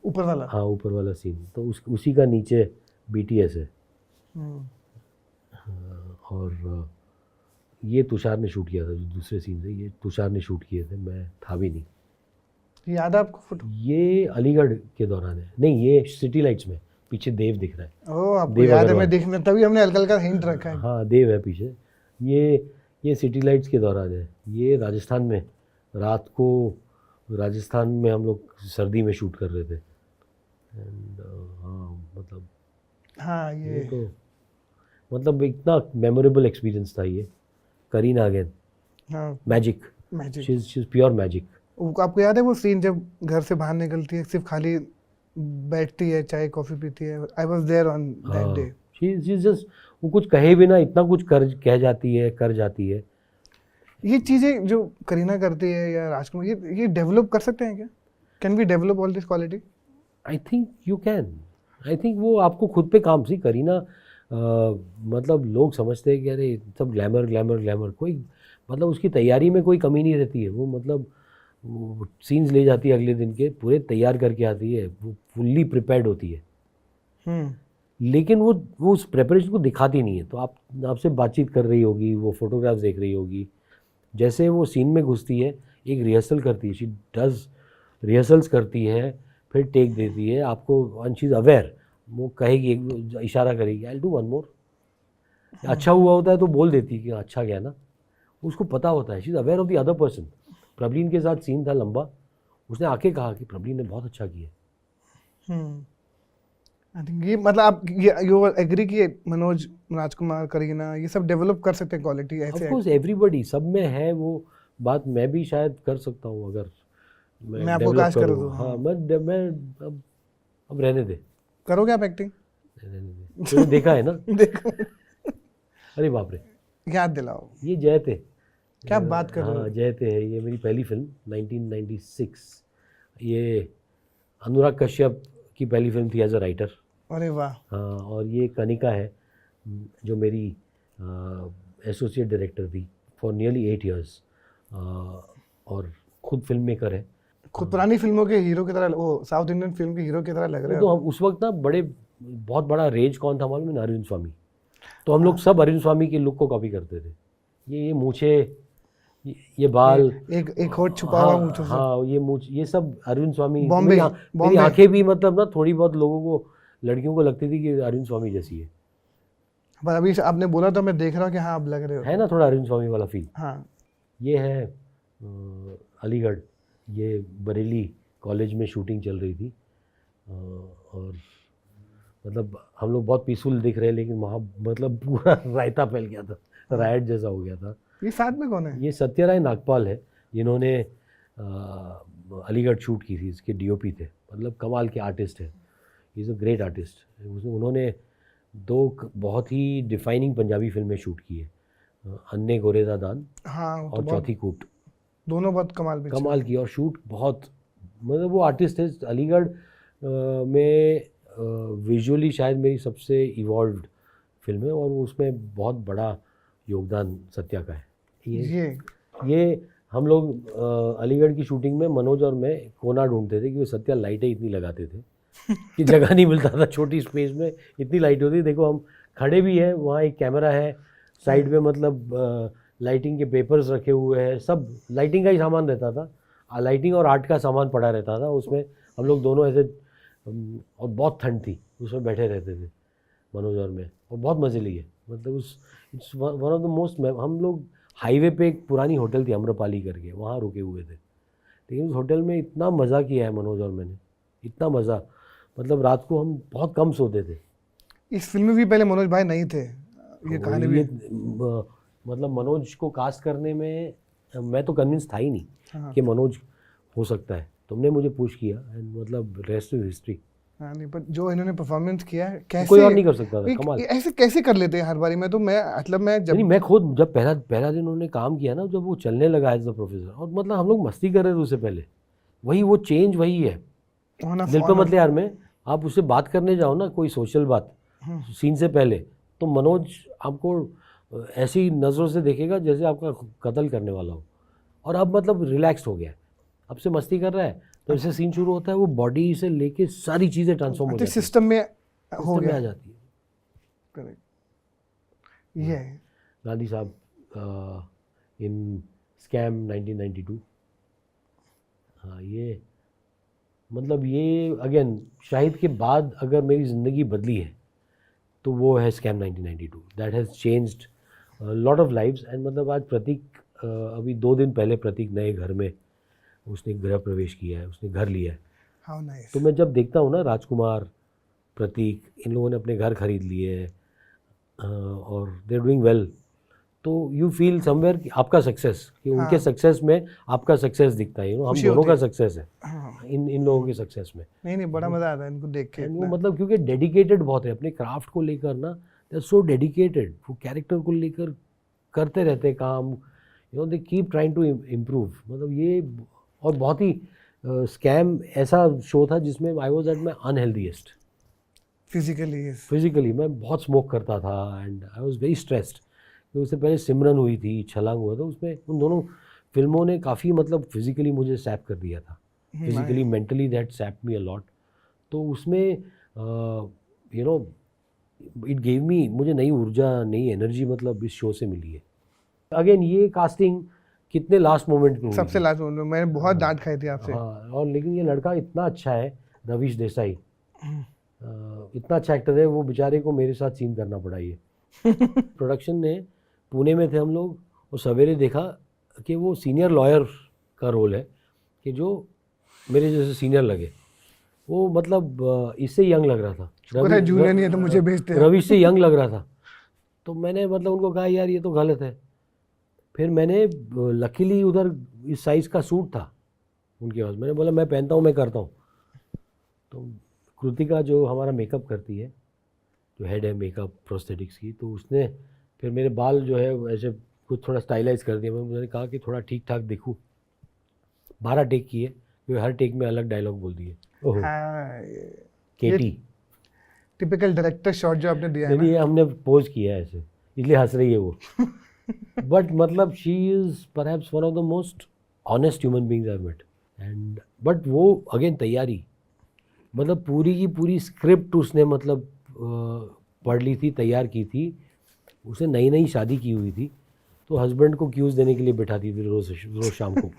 ऊपर वाला। हाँ ऊपर वाला सीन। तो उसी का नीचे BTS है। और ये तुषार ने शूट किया था, जो दूसरे सीन थे ये तुषार ने शूट किए थे, मैं था भी नहीं। याद है आपको फोटो? ये अलीगढ़ के दौरान है, नहीं ये सिटी लाइट्स में पीछे देव दिख रहा है। ओह आपको याद है, मैं देखना तभी हमने हल्का हल्का हिंट रखा है। हाँ देव है पीछे। ये सिटी लाइट्स के दौरान है। ये राजस्थान में रात को राजस्थान में हम लोग सर्दी में शूट कर रहे थे। एंड हाँ मतलब हाँ ये तो मतलब इतना मेमोरेबल एक्सपीरियंस था ये। करीना अगेन, हाँ magic, she is pure magic. आपको याद है वो सीन जब घर से बाहर निकलती है, सिर्फ खाली बैठती है, चाय कॉफी पीती है? I was there on that day. She just वो कुछ कहे बिना इतना कुछ कर जाती है। ये चीजें जो करीना करती है या राजकुमार, ये डेवलप कर सकते हैं क्या? Can we develop all this quality? I think you can. I think वो आपको खुद पे काम सी करीना मतलब लोग समझते हैं कि अरे सब ग्लैमर, कोई मतलब उसकी तैयारी में कोई कमी नहीं रहती है। वो मतलब वो सीन्स ले जाती है अगले दिन के, पूरे तैयार करके आती है, वो फुल्ली प्रिपेयर्ड होती है। लेकिन वो उस प्रिपरेशन को दिखाती नहीं है। तो आपसे बातचीत कर रही होगी, वो फोटोग्राफ्स देख रही होगी, जैसे वो सीन में घुसती है एक रिहर्सल करती है, शी डज रिहर्सल्स करती है, फिर टेक देती है आपको, एंड शी इज़ अवेयर। वो कहेगी, एक इशारा करेगी, आई डू वन मोर। अच्छा हुआ होता है तो बोल देती है कि अच्छा गया ना, उसको पता होता है, she is aware of the other person. Prableen के साथ सीन था लंबा, उसने आके कहा कि प्रबलीन ने बहुत अच्छा किया। आई थिंक ये मतलब आप यू एग्री कि मनोज, राजकुमार, करीना ये सब डेवलप कर सकते हैं क्वालिटी ऐसे? ऑफ कोर्स एवरीबॉडी, सब में है वो बात। मैं भी शायद कर सकता हूँ अगर मैं आपको कास्ट कर दूँ। हाँ मैं अब रहने दे। करोगे आप एक्टिंग? रहने दे, तूने देखा है ना? देखो अरे बाप रे, याद दिलाओ। ये जय थे। क्या बात कर रहे हो? हाँ जय थे है, ये मेरी पहली फिल्म 1996। ये अनुराग कश्यप की पहली फिल्म थी एज अ राइटर। अरे वाह। हाँ, और ये कनिका है जो मेरी एसोसिएट डायरेक्टर थी फॉर नियरली 8 years, और खुद फिल्म मेकर है। खुद पुरानी फिल्मों के हीरो की तरह, वो साउथ इंडियन फिल्म के हीरो की तरह लग रहे तो हो। हम उस वक्त ना बहुत बड़ा रेंज कौन था मालूम है? अरविंद स्वामी। तो हम लोग सब अरविंद स्वामी के लुक को कॉपी करते थे। ये मूछे, ये बाल, एक होठ छुपा हुआ मूंछों से। हाँ ये मूछ, ये सब अरविंद स्वामी। बॉम्बे, मेरी बॉम्बे। आंखें भी मतलब ना थोड़ी बहुत लोगों को, लड़कियों को लगती थी कि अरविंद स्वामी जैसी है पर अभी आपने बोला तो मैं देख रहा हूँ कि हाँ आप लग रहे हो। है ना, थोड़ा अरविंद स्वामी वाला फील। हाँ ये है अलीगढ़, ये बरेली कॉलेज में शूटिंग चल रही थी और मतलब हम लोग बहुत पीसफुल दिख रहे हैं, लेकिन वहाँ मतलब पूरा रायता फैल गया था, रायट जैसा हो गया था। ये साथ में कौन है? ये सत्यराय नागपाल है, जिन्होंने अलीगढ़ शूट की थी, इसके डीओपी थे, मतलब कमाल के आर्टिस्ट है, इज़ अ ग्रेट आर्टिस्ट। उन्होंने दो बहुत ही डिफाइनिंग पंजाबी फिल्में शूट की है, अन्ने गोरेदा दान हाँ वो तो और बहुत, चौथी कूट, दोनों बहुत कमाल पिक्चर। कमाल की। और शूट बहुत, मतलब वो आर्टिस्ट है अलीगढ़ में विजुअली शायद मेरी सबसे इवॉल्व्ड फिल्म है, और उसमें बहुत बड़ा योगदान सत्या का है। ये हम लोग अलीगढ़ की शूटिंग में मनोज और मैं कोना ढूंढते थे, क्योंकि सत्या लाइटें इतनी लगाते थे कि जगह नहीं मिलता था, छोटी स्पेस में इतनी लाइट होती। देखो हम खड़े भी हैं, वहाँ एक कैमरा है साइड में, मतलब लाइटिंग के पेपर्स रखे हुए हैं, सब लाइटिंग का ही सामान रहता था, लाइटिंग और आर्ट का सामान पड़ा रहता था उसमें। हम लोग दोनों ऐसे, और बहुत ठंड थी, उसमें बैठे रहते थे मनोज और मैं, और बहुत मज़े लिए। मतलब उस it's one of the most, हम लोग हाईवे पे एक पुरानी होटल थी अम्रपाली करके, वहाँ रुके हुए थे, लेकिन उस होटल में इतना मज़ा किया है मनोज और मैंने, इतना मज़ा, मतलब रात को हम बहुत कम सोते थे। इस फिल्म में भी पहले मनोज भाई नहीं थे, ये कहानी भी। मतलब मनोज को कास्ट करने में मैं तो कन्विंस था ही नहीं हाँ। कि मनोज हो सकता है। तुमने मुझे पुश किया एंड मतलब रेस्ट इज हिस्ट्री। हाँ नहीं, पर जो इन्होंने परफॉर्मेंस किया है, कैसे कोई और नहीं कर सकता था, कमाल। ऐसे कैसे कर लेते हैं हर बारी में? तो मैं मतलब मैं जब नहीं, मैं खुद जब पहला दिन उन्होंने काम किया ना, जब वो चलने लगा एज द प्रोफेसर, और मतलब हम लोग मस्ती कर रहे थे उससे पहले, वही वो चेंज वही है। होना दिल पे मतले यार में आप उससे बात करने जाओ ना, कोई सोशल बात सीन से पहले, तो मनोज आपको ऐसी नज़रों से देखेगा जैसे आपका कत्ल करने वाला हो, और अब मतलब रिलैक्स्ड हो गया है, अब से मस्ती कर रहा है, तो जैसे सीन शुरू होता है वो बॉडी से लेके सारी चीज़ें ट्रांसफॉर्म हो जाती है, सिस्टम में हो सिस्टम में गया। आ जाती है। करेक्ट, ये है। गांधी साहब इन स्कैम 1992, हाँ ये मतलब ये अगेन शाहिद के बाद अगर मेरी ज़िंदगी बदली है तो वो है scam 1992। That has changed lot of lives. And मतलब आज प्रतीक अभी 2 दिन पहले प्रतीक नए घर में उसने गृह प्रवेश किया है, उसने घर लिया है। How nice. तो मैं जब देखता हूँ ना, राजकुमार, प्रतीक, इन लोगों ने अपने घर खरीद लिए हैं और दे आर डूइंग वेल, तो यू फील समवेयर कि आपका सक्सेस, कि उनके सक्सेस में आपका सक्सेस दिखता है, हम दोनों का सक्सेस है इन लोगों के सक्सेस में। नहीं बड़ा मज़ा आता है इनको देख के। वो मतलब क्योंकि डेडिकेटेड बहुत है अपने क्राफ्ट को लेकर ना, दे आर सो डेडिकेटेड, वो कैरेक्टर को लेकर करते रहते काम, they keep trying to improve. मतलब ये, और बहुत ही स्कैम ऐसा शो था जिसमें I was at my unhealthiest physically. मैं बहुत स्मोक करता था and I was very stressed. उससे पहले सिमरन हुई थी, छलांग हुआ था, उसमें उन दोनों फिल्मों ने काफ़ी मतलब फिजिकली मुझे सैप कर दिया था, physically mentally that SAP me a lot. तो उसमें इट गेव मी, मुझे नई ऊर्जा, नई एनर्जी मतलब इस शो से मिली है। अगेन ये कास्टिंग कितने लास्ट मोमेंट पे हुई सबसे थी। लास्ट मोमेंट में मैंने बहुत डांट खाई थी आपसे। हाँ, और लेकिन ये लड़का इतना अच्छा है, रवीश देसाई, इतना अच्छा एक्टर है, वो बेचारे को मेरे साथ सीन करना पड़ा ये। प्रोडक्शन ने, पुणे में थे हम लोग, और सवेरे देखा कि वो सीनियर लॉयर का रोल है, कि जो मेरे जैसे सीनियर लगे, वो मतलब इससे यंग लग रहा था। जूनियर नहीं है तो मुझे भेजते हैं। रवीश से यंग लग रहा था। तो मैंने मतलब उनको कहा यार ये तो गलत है। फिर मैंने लकीली उधर इस साइज़ का सूट था उनके पास, मैंने बोला मैं पहनता हूँ, मैं करता हूँ। तो कृतिका जो हमारा मेकअप करती है, जो हेड है मेकअप प्रोस्थेटिक्स की, तो उसने फिर मेरे बाल जो है ऐसे कुछ थोड़ा स्टाइलाइज कर दिया। मैंने कहा कि थोड़ा ठीक ठाक दिखूँ। 12 टेक किए, क्योंकि हर टेक में अलग डायलॉग बोल दिए। ओह केटी, टिपिकल डायरेक्टर शॉट जो आपने दिया है ये हमने पोज किया है ऐसे, इसलिए हंस रही है वो। बट मतलब she is perhaps one of the most honest human beings I met. And but वो अगेन तैयारी, मतलब पूरी की पूरी स्क्रिप्ट उसने मतलब पढ़ ली थी, तैयार की थी। उसने नई नई शादी की हुई थी, तो हस्बैंड को क्यूज देने के लिए बिठाती थी रोज शाम को।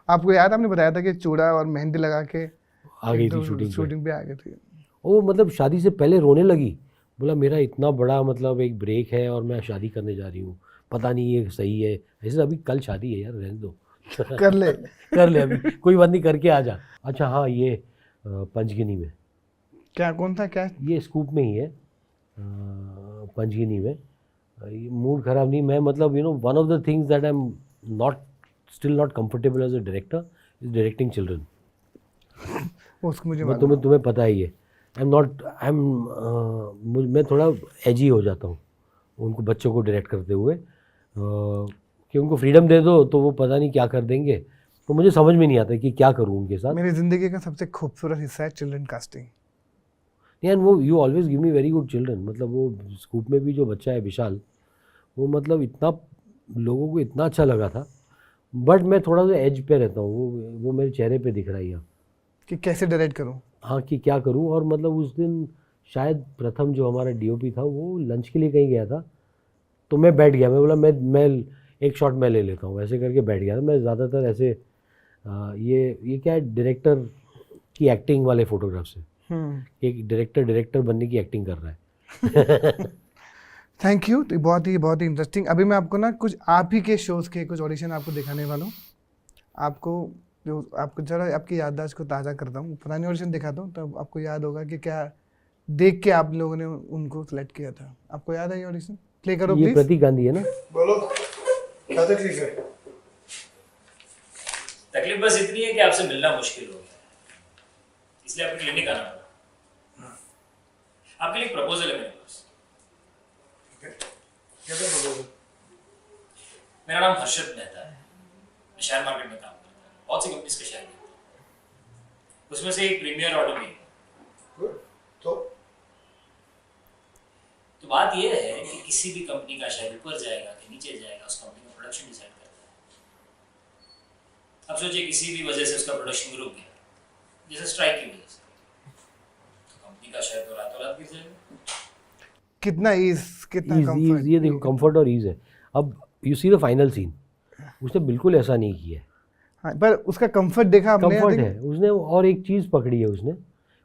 आपको याद, आपने बताया था कि चूड़ा और मेहंदी लगा के आ गई थी शूटिंग पे आ गई थी। वो मतलब शादी से पहले रोने लगी, बोला मेरा इतना बड़ा मतलब एक ब्रेक है और मैं शादी करने जा रही हूँ, पता नहीं ये सही है। ऐसे अभी कल शादी है यार, रहने दो। कर ले कर ले अभी, कोई बात नहीं, करके आ जा। अच्छा हाँ, ये पंचगिनी में, क्या, कौन था, क्या? ये स्कूप में ही है, पंचगिनी में। ये मूड खराब नहीं, मैं मतलब one of the things that I am still not comfortable as a director is directing children. उसको मुझे मालूम। तुम्हें पता ही है, मैं थोड़ा एजी हो जाता हूँ उनको, बच्चों को डायरेक्ट करते हुए, कि उनको फ्रीडम दे दो तो वो पता नहीं क्या कर देंगे, तो मुझे समझ में नहीं आता कि क्या करूँ उनके साथ। मेरी ज़िंदगी का सबसे खूबसूरत हिस्सा है चिल्ड्रन कास्टिंग। एंड वो you always give me very good children. मतलब वो स्कूप में भी जो बच्चा है विशाल, वो मतलब इतना लोगों को इतना अच्छा लगा था, बट मैं थोड़ा सा एज पे रहता हूँ, वो मेरे चेहरे पे दिख रहा है यहाँ कि कैसे डायरेक्ट करूँ। हाँ, कि क्या करूँ। और मतलब उस दिन शायद प्रथम जो हमारा डीओपी था वो लंच के लिए कहीं गया था, तो मैं बैठ गया, मैं बोला मैं एक शॉट मैं ले लेता हूँ, ऐसे करके बैठ गया था। मैं ज़्यादातर ऐसे ये क्या है, डायरेक्टर की एक्टिंग वाले फोटोग्राफ्स है, एक डायरेक्टर बनने की एक्टिंग कर रहा है। थैंक यू, तो बहुत ही इंटरेस्टिंग। अभी मैं आपको ना कुछ आप ही के शोज़ के कुछ ऑडिशन आपको दिखाने वाला हूँ। आपको जरा आपकी याददाश्त को ताज़ा करता हूँ, पुराने ऑडिशन दिखाता हूँ, तब आपको याद होगा कि क्या देख के आप लोगों ने उनको सेलेक्ट किया था। आपको याद है ये ऑडिशन? प्ले करो ये प्लीज। प्रतीक गांधी है ना? बोलो, क्या तकलीफ है? तकलीफ बस इतनी है कि आपसे मिलना मुश्किल हो गया, इसलिए आपको क्लिनिक आना पड़ा। आपके लिए एक प्रपोजल है मेरे पास। मेरा नाम हर्षद मेहता है, मैं शेयर मार्केट में काम करता हूँ, बहुत सी कंपनीज के शेयर करता हूँ, उसमें से एक प्रीमियर ऑर्डर भी है। तो बात यह है कि किसी भी कंपनी का शेयर ऊपर जाएगा कि नीचे जाएगा, उस कंपनी का प्रोडक्शन डिसाइड करता है। अब सोचिए किसी भी वजह से उसका प्रोडक्शन रुक गया, जैसे स्ट्राइक की वजह से, तो कंपनी का शेयर तो रातों रात गिर जाएगा। कितना कंफर्ट। ये देखो, कंफर्ट और ईज है। अब you see the final scene, उसने बिल्कुल ऐसा नहीं किया है। हाँ, पर उसका कंफर्ट देखा आपने? कंफर्ट है उसने, और एक चीज़ पकड़ी है उसने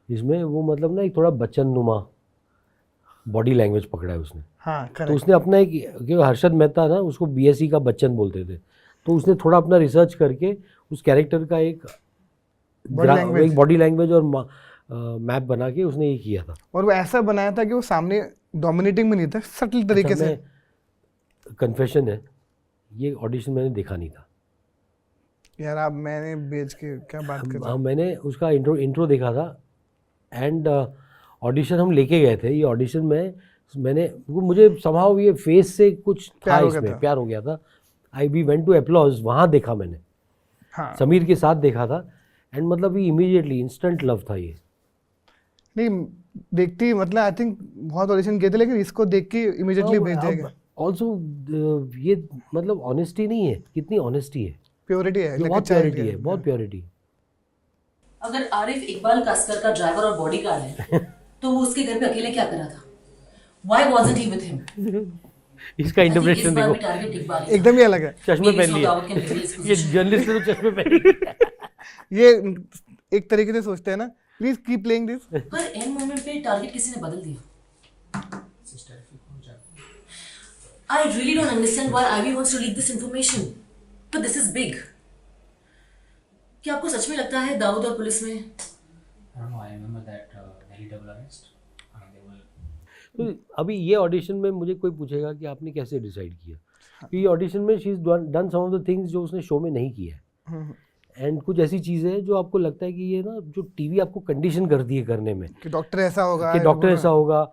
इसमें, वो मतलब ना एक थोड़ा बच्चन नुमा बॉडी लैंग्वेज पकड़ा है उसने। हाँ, तो उसने अपना एक, क्योंकि हर्षद मेहता ना उसको बीएससी का बच्चन बोलते थे, तो उसने थोड़ा अपना रिसर्च करके उस कैरेक्टर का एक बॉडी लैंग्वेज और मैप बना के उसने ये किया था। और वो ऐसा बनाया था कि वो सामने डोमिनेटिंग में नहीं था, सटल तरीके से। कन्फेशन है, ये ऑडिशन मैंने देखा नहीं था यार, आप मैंने बेच के क्या बात कर रहे हाँ, मैंने उसका इंट्रो देखा था, एंड ऑडिशन हम लेके गए थे। ये ऑडिशन में मुझे समहाउ ये फेस से कुछ था, इसमें प्यार हो गया था। वी वेंट टू एप्लॉज, वहाँ देखा मैंने, हाँ। समीर के साथ देखा था, एंड मतलब ये इमीडिएटली इंस्टेंट लव था ये। नहीं देखती, मतलब आई थिंक बहुत ऑडिशन किए थे, लेकिन इसको देख के इमीडिएटली भेज देगा। ऑल्सो ये मतलब ऑनेस्टी नहीं है, कितनी ऑनेस्टी है, प्योरिटी है, बहुत प्योरिटी है, बहुत प्योरिटी। अगर आरिफ इकबाल कास्कर का ड्राइवर और बॉडीगार्ड है तो वो उसके घर पे अकेले क्या कर रहा था? Why wasn't he with him? इसका इंटरप्रिटेशन देखो, टारगेट इकबाल है। एकदम ही अलग है। चश्मे पहन लिए, ये जर्नलिस्ट ने तो चश्मे पहन लिए। ये एक तरीके से सोचते हैं ना, प्लीज कीप प्लेइंग दिस। पर एंड मोमेंट पे टारगेट किसी ने बदल दिया। I really don't understand why Ivy wants to leak this information. But this is big. क्या आपको सच में लगता है दाऊद और पुलिस में? I don't know, I remember that very double arrest. तो अभी ये ऑडिशन में मुझे कोई पूछेगा कि आपने कैसे डिसाइड किया, कि ये ऑडिशन में she is done some of the things जो उसने शो में नहीं किया है, एंड कुछ ऐसी चीज़ें हैं जो आपको लगता है कि ये ना जो टीवी आपको कंडीशन करती है करने में, कि डॉक्टर ऐसा होगा, कि डॉक्टर ऐसा होगा,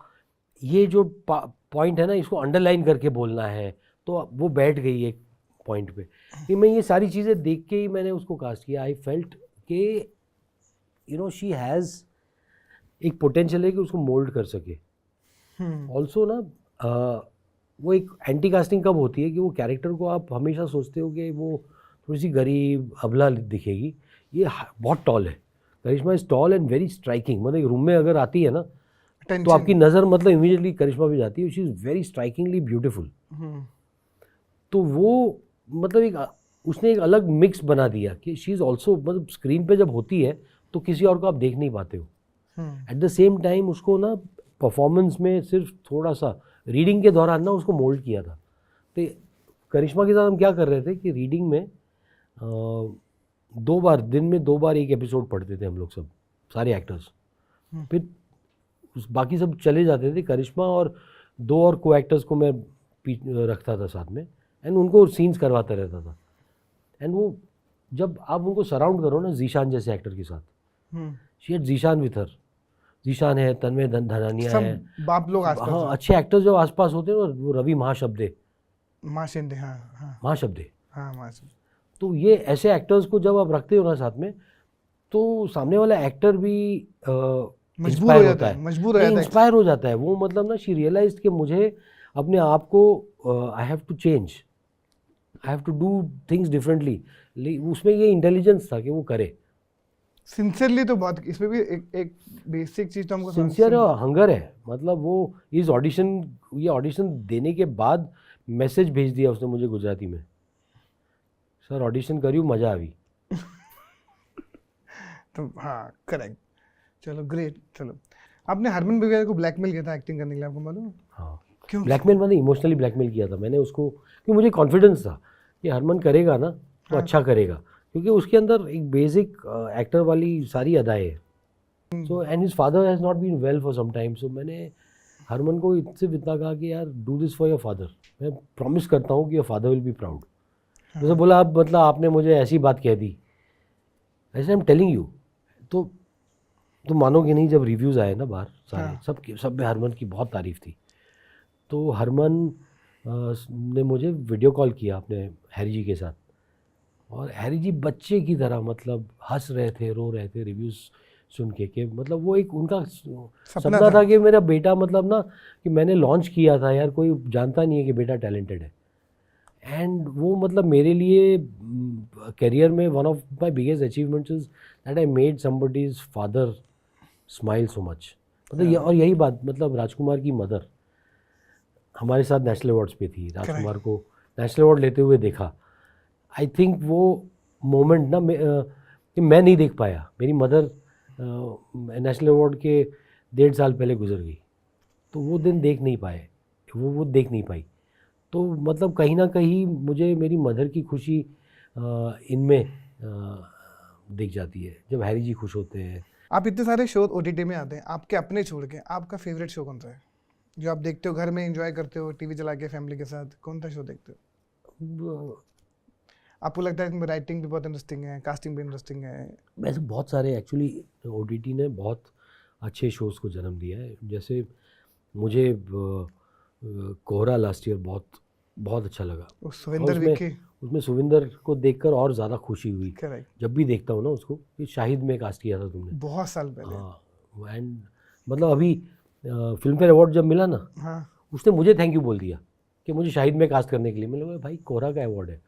ये जो पॉइंट है ना इसको अंडरलाइन करके बोलना है, तो वो बैठ गई एक पॉइंट पे। कि मैं ये सारी चीज़ें देख के ही मैंने उसको कास्ट किया। आई फेल्ट कि शी हैज़ एक पोटेंशियल है कि उसको मोल्ड कर सके। ऑल्सो ना वो एक एंटी कास्टिंग कब होती है कि वो कैरेक्टर को आप हमेशा सोचते हो कि वो थोड़ी सी गरीब अबला दिखेगी, ये बहुत टॉल है। Karishma is tall and very striking, मतलब एक रूम में अगर आती है ना तो आपकी नज़र मतलब इमीडिएटली करिश्मा पे जाती है। She is very strikingly beautiful. तो वो मतलब उसने एक अलग मिक्स बना दिया कि शी इज़ ऑल्सो, मतलब स्क्रीन पे जब होती है तो किसी और को आप देख नहीं पाते हो। एट द सेम टाइम उसको ना परफॉर्मेंस में सिर्फ थोड़ा सा रीडिंग के दौरान ना उसको मोल्ड किया था। तो करिश्मा के साथ हम क्या कर रहे थे कि रीडिंग में 2 बार दिन में 2 बार एक एपिसोड पढ़ते थे हम लोग सब, सारे एक्टर्स। फिर बाकी सब चले जाते थे, करिश्मा और 2 और को एक्टर्स को मैं रखता था साथ में, एंड उनको सीन्स करवाता रहता था। एंड वो जब आप उनको सराउंड करो ना जीशान जैसे एक्टर के साथ, she had Zeeshan with her, Zeeshan है, तन्मय धनानिया है, सब बाप लोग आसपास हाँ अच्छे एक्टर्स जब आसपास होते हैं ना, वो रवि महाशब्दे, माँ शिंदे, हाँ हाँ महाशब्दे, हाँ माँ शिंदे। तो ये ऐसे एक्टर्स को जब आप रखते हो ना साथ में, तो सामने वाला एक्टर भी मजबूर हो जाता है, मजबूर हो जाता है। इंस्पायर हो जाता है वो, मतलब ना शी रियलाइज्ड कि मुझे अपने आप को I have to change, I have to do things differently. उसमें ये इंटेलिजेंस था कि वो करे, सिंसियरली। तो बहुत इसमें भी एक बेसिक चीज तो हमको सिंसियर हंगर है। मतलब वो ये ऑडिशन देने के बाद मैसेज भेज दिया उसने मुझे गुजराती में, सर ऑडिशन करियो, मजा आवी। तो हाँ करेक्ट, चलो ग्रेट। चलो आपने हरमन वगैरह को ब्लैकमेल किया था एक्टिंग करने के लिए, आपको मालूम है? हाँ, क्यों? ब्लैकमेल मैंने इमोशनली ब्लैकमेल किया था मैंने उसको, क्योंकि मुझे कॉन्फिडेंस था कि हरमन करेगा ना तो अच्छा करेगा, क्योंकि उसके अंदर एक बेसिक एक्टर वाली सारी अदाएँ हैं। So and his father has not been well for some time, so मैंने हरमन को सिर्फ इतना कहा कि यार do this for your father, मैं प्रॉमिस करता हूँ कि your father will be proud. जैसे बोला, आप मतलब आपने मुझे ऐसी बात कह दी, ऐसे आई एम टेलिंग यू। तो तुम मानोगे नहीं, जब रिव्यूज़ आए ना बाहर सारे, सब में हरमन की बहुत तारीफ़ थी। तो हरमन ने मुझे वीडियो कॉल किया अपने हैरी जी के साथ, और हैरी जी बच्चे की तरह मतलब हंस रहे थे, रो रहे थे रिव्यूज़ सुन के मतलब वो एक उनका सपना था कि मेरा बेटा, मतलब ना कि मैंने लॉन्च किया था यार, कोई जानता नहीं है कि बेटा टैलेंटेड है। एंड वो मतलब मेरे लिए करियर में one of my biggest achievements is that I made somebody's father smile so much. मतलब ये, और यही बात, मतलब राजकुमार की मदर हमारे साथ नेशनल अवार्ड्स पे थी, राजकुमार को नेशनल अवार्ड लेते हुए देखा। आई थिंक वो मोमेंट ना मैं नहीं देख पाया, मेरी मदर नेशनल अवार्ड के 1.5 साल पहले गुजर गई, तो वो दिन देख नहीं पाए, वो देख नहीं पाई। तो मतलब कहीं ना कहीं मुझे मेरी मदर की खुशी इनमें दिख जाती है जब हैरी जी खुश होते हैं। आप इतने सारे शो ओटीटी में आते हैं, आपके अपने छोड़ के आपका फेवरेट शो कौन सा है जो आप देखते हो, घर में एंजॉय करते हो, टीवी चला के फैमिली के साथ? कौन सा शो देखते हो? आपको लगता है इसमें राइटिंग भी बहुत इंटरेस्टिंग है, कास्टिंग भी इंटरेस्टिंग है? वैसे बहुत सारे एक्चुअली ओटीटी ने बहुत अच्छे शोज़ को जन्म दिया है। जैसे मुझे कोहरा लास्ट ईयर बहुत अच्छा लगा। सुविंदर विक्की, उसमें सुविंदर को देखकर और ज़्यादा खुशी हुई। करेक्ट, जब भी देखता हूँ ना उसको, कि शाहिद में कास्ट किया था तुमने बहुत साल पहले। हाँ, एंड मतलब अभी फिल्म फेयर अवार्ड जब मिला ना, हाँ उसने मुझे थैंक यू बोल दिया कि मुझे शाहिद में कास्ट करने के लिए। मैंने बोला भाई कोहरा का अवार्ड है।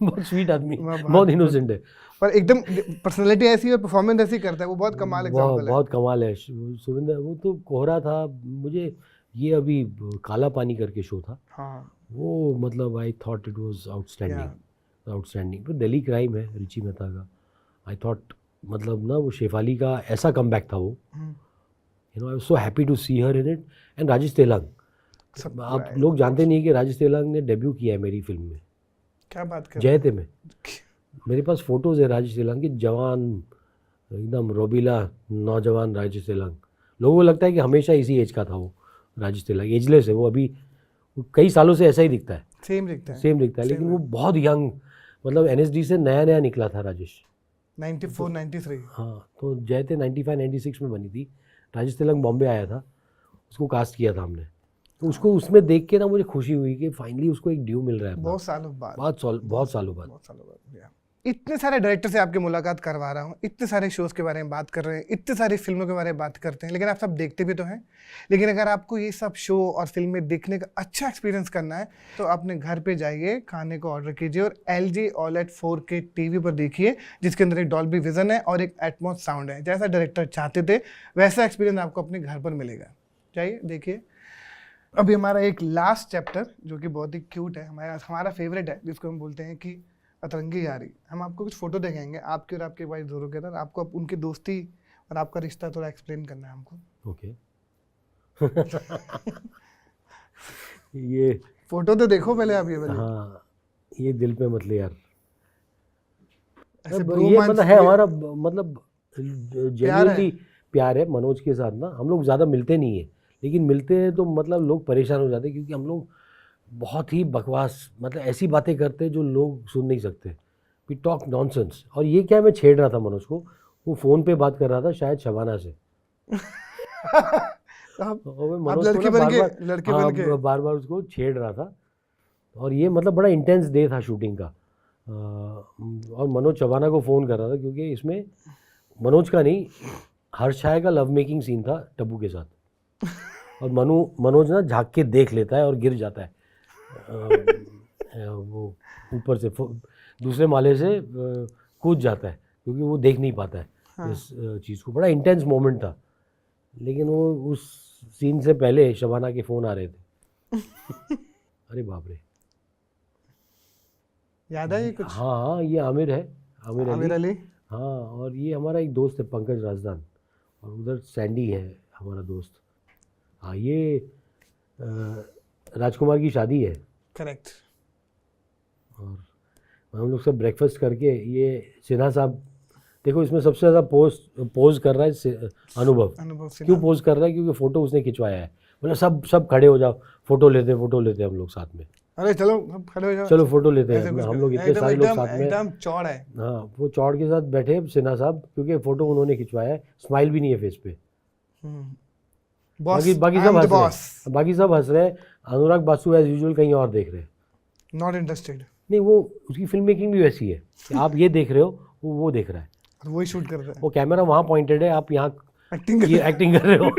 बहुत स्वीट आदमी, बहुत इनोसेंट है, पर एकदम पर्सनालिटी ऐसी और परफॉर्मेंस ऐसी करता है, वो बहुत कमाल एग्जांपल है। बहुत कमाल है सुविंदर। वो तो कोहरा था, मुझे ये अभी काला पानी करके शो था, हाँ वो मतलब I thought it was outstanding. फिर दिल्ली क्राइम है रुचि मेहता का, आई थॉट मतलब ना वो शेफाली का ऐसा कमबैक था वो, you know I was so happy to see her in it. And Rajesh Telang, आप लोग जानते नहीं कि राजेश तेलंग ने डेब्यू किया है मेरी फिल्म में। क्या बात कर जयते में मेरे पास फोटोज़ है राजेश तेलंग की, जवान एकदम रोबीला नौजवान राजेश तेलंग। लोगों को लगता है कि हमेशा इसी एज का था वो राजेश तेलंग, एजलेस है वो, अभी कई सालों से ऐसा ही दिखता है, सेम दिखता है, लेकिन वो बहुत यंग, मतलब एनएसडी से नया निकला था राजेश। 94 93। हाँ, तो जयते 95 96 में बनी थी। राजेश तेलंग बॉम्बे आया था, उसको कास्ट किया था हमने, तो उसको उसमें देख के ना मुझे खुशी हुई कि फाइनली उसको एक ड्यू मिल रहा है। बहुत सालों बाद। इतने सारे डायरेक्टर से आपकी मुलाकात करवा रहा हूँ, इतने सारे शोज़ के बारे में बात कर रहे हैं, इतने सारी फिल्मों के बारे में बात करते हैं, लेकिन आप सब देखते भी तो हैं। लेकिन अगर आपको ये सब शो और फिल्में देखने का अच्छा एक्सपीरियंस करना है तो अपने घर पे जाइए, खाने को ऑर्डर कीजिए और LG OLED 4K टीवी पर देखिए, जिसके अंदर एक डॉल्बी विजन है और एक एटमॉस साउंड है। जैसा डायरेक्टर चाहते थे वैसा एक्सपीरियंस आपको अपने घर पर मिलेगा। जाइए देखिए। अभी हमारा एक लास्ट चैप्टर जो कि बहुत ही क्यूट है, हमारा फेवरेट है, जिसको हम बोलते हैं कि अतरंगी यारी। हम आपको कुछ फोटो दिखाएंगे आपके और आपके भाई जोरो के अंदर, आपको उनकी दोस्ती और आपका रिश्ता थोड़ा एक्सप्लेन करना है हमको। ओके ये फोटो तो देखो पहले आप, ये वाली। हाँ, ये दिल पे मत ले यार। ऐसे ये bromance मतलब है ये- हमारा, मतलब जेन्युइनली प्यार है मनोज के साथ ना। हम लोग ज़्यादा मिलते नहीं है, लेकिन मिलते हैं तो मतलब लोग परेशान हो जाते हैं, क्योंकि हम लोग बहुत ही बकवास, मतलब ऐसी बातें करते हैं जो लोग सुन नहीं सकते। We talk nonsense. और ये क्या, मैं छेड़ रहा था मनोज को, वो फ़ोन पे बात कर रहा था शायद शबाना से। आप और मैं मनोज लड़के को ना बन के, बार-बार, लड़के हाँ, बन के। बार-बार उसको छेड़ रहा था। और ये मतलब बड़ा इंटेंस डे था शूटिंग का। और मनोज शबाना को फ़ोन कर रहा था, क्योंकि इसमें मनोज का नहीं, हर्षाय का लव मेकिंग सीन था टब्बू के साथ। और मनोज ना झाँक के देख लेता है और गिर जाता है वो ऊपर से दूसरे माले से कूद जाता है, क्योंकि वो देख नहीं पाता है इस चीज़ को। बड़ा इंटेंस मोमेंट था, लेकिन वो उस सीन से पहले शबाना के फ़ोन आ रहे थे। अरे बाप रे। याद है ये कुछ? हाँ, ये आमिर है, आमिर आमिर अली। अली। हाँ, और ये हमारा एक दोस्त है पंकज राजदान, और उधर सैंडी है हमारा दोस्त। हाँ, ये राजकुमार की शादी है। करेक्ट। और हम लोग सब ब्रेकफास्ट करके, ये सिन्हा साहब देखो, इसमें सबसे ज़्यादा पोज कर रहा है अनुभव। अनुभव सिन्हा। क्यों पोज कर रहा है? क्योंकि फ़ोटो उसने खिंचवाया है। मतलब सब खड़े हो जाओ, फ़ोटो लेते हम लोग साथ में। अरे चलो सब खड़े हो जाओ, चलो फ़ोटो लेते ऐसे हैं। कुछ हम करो। लोग इतने एकदम सारे लोग एकदम साथ में। एकदम चौड़ है। हाँ, वो चौड़ के साथ बैठे सिन्हा साहब, क्योंकि फ़ोटो उन्होंने खिंचवाया है। स्माइल भी नहीं है फेस पे। बॉस, बाकी सब हंस रहे हैं, बाकी सब हंस रहे हैं। अनुराग बासु एज यूजुअल कहीं और देख रहे हैं। Not interested. नहीं, वो उसकी फिल्म मेकिंग भी वैसी है कि आप ये देख रहे हो, वो देख रहा है। और वही शूट कर रहा है, वो कैमरा वहाँ पॉइंटेड है, आप यहाँ एक्टिंग ये एक्टिंग कर रहे हो।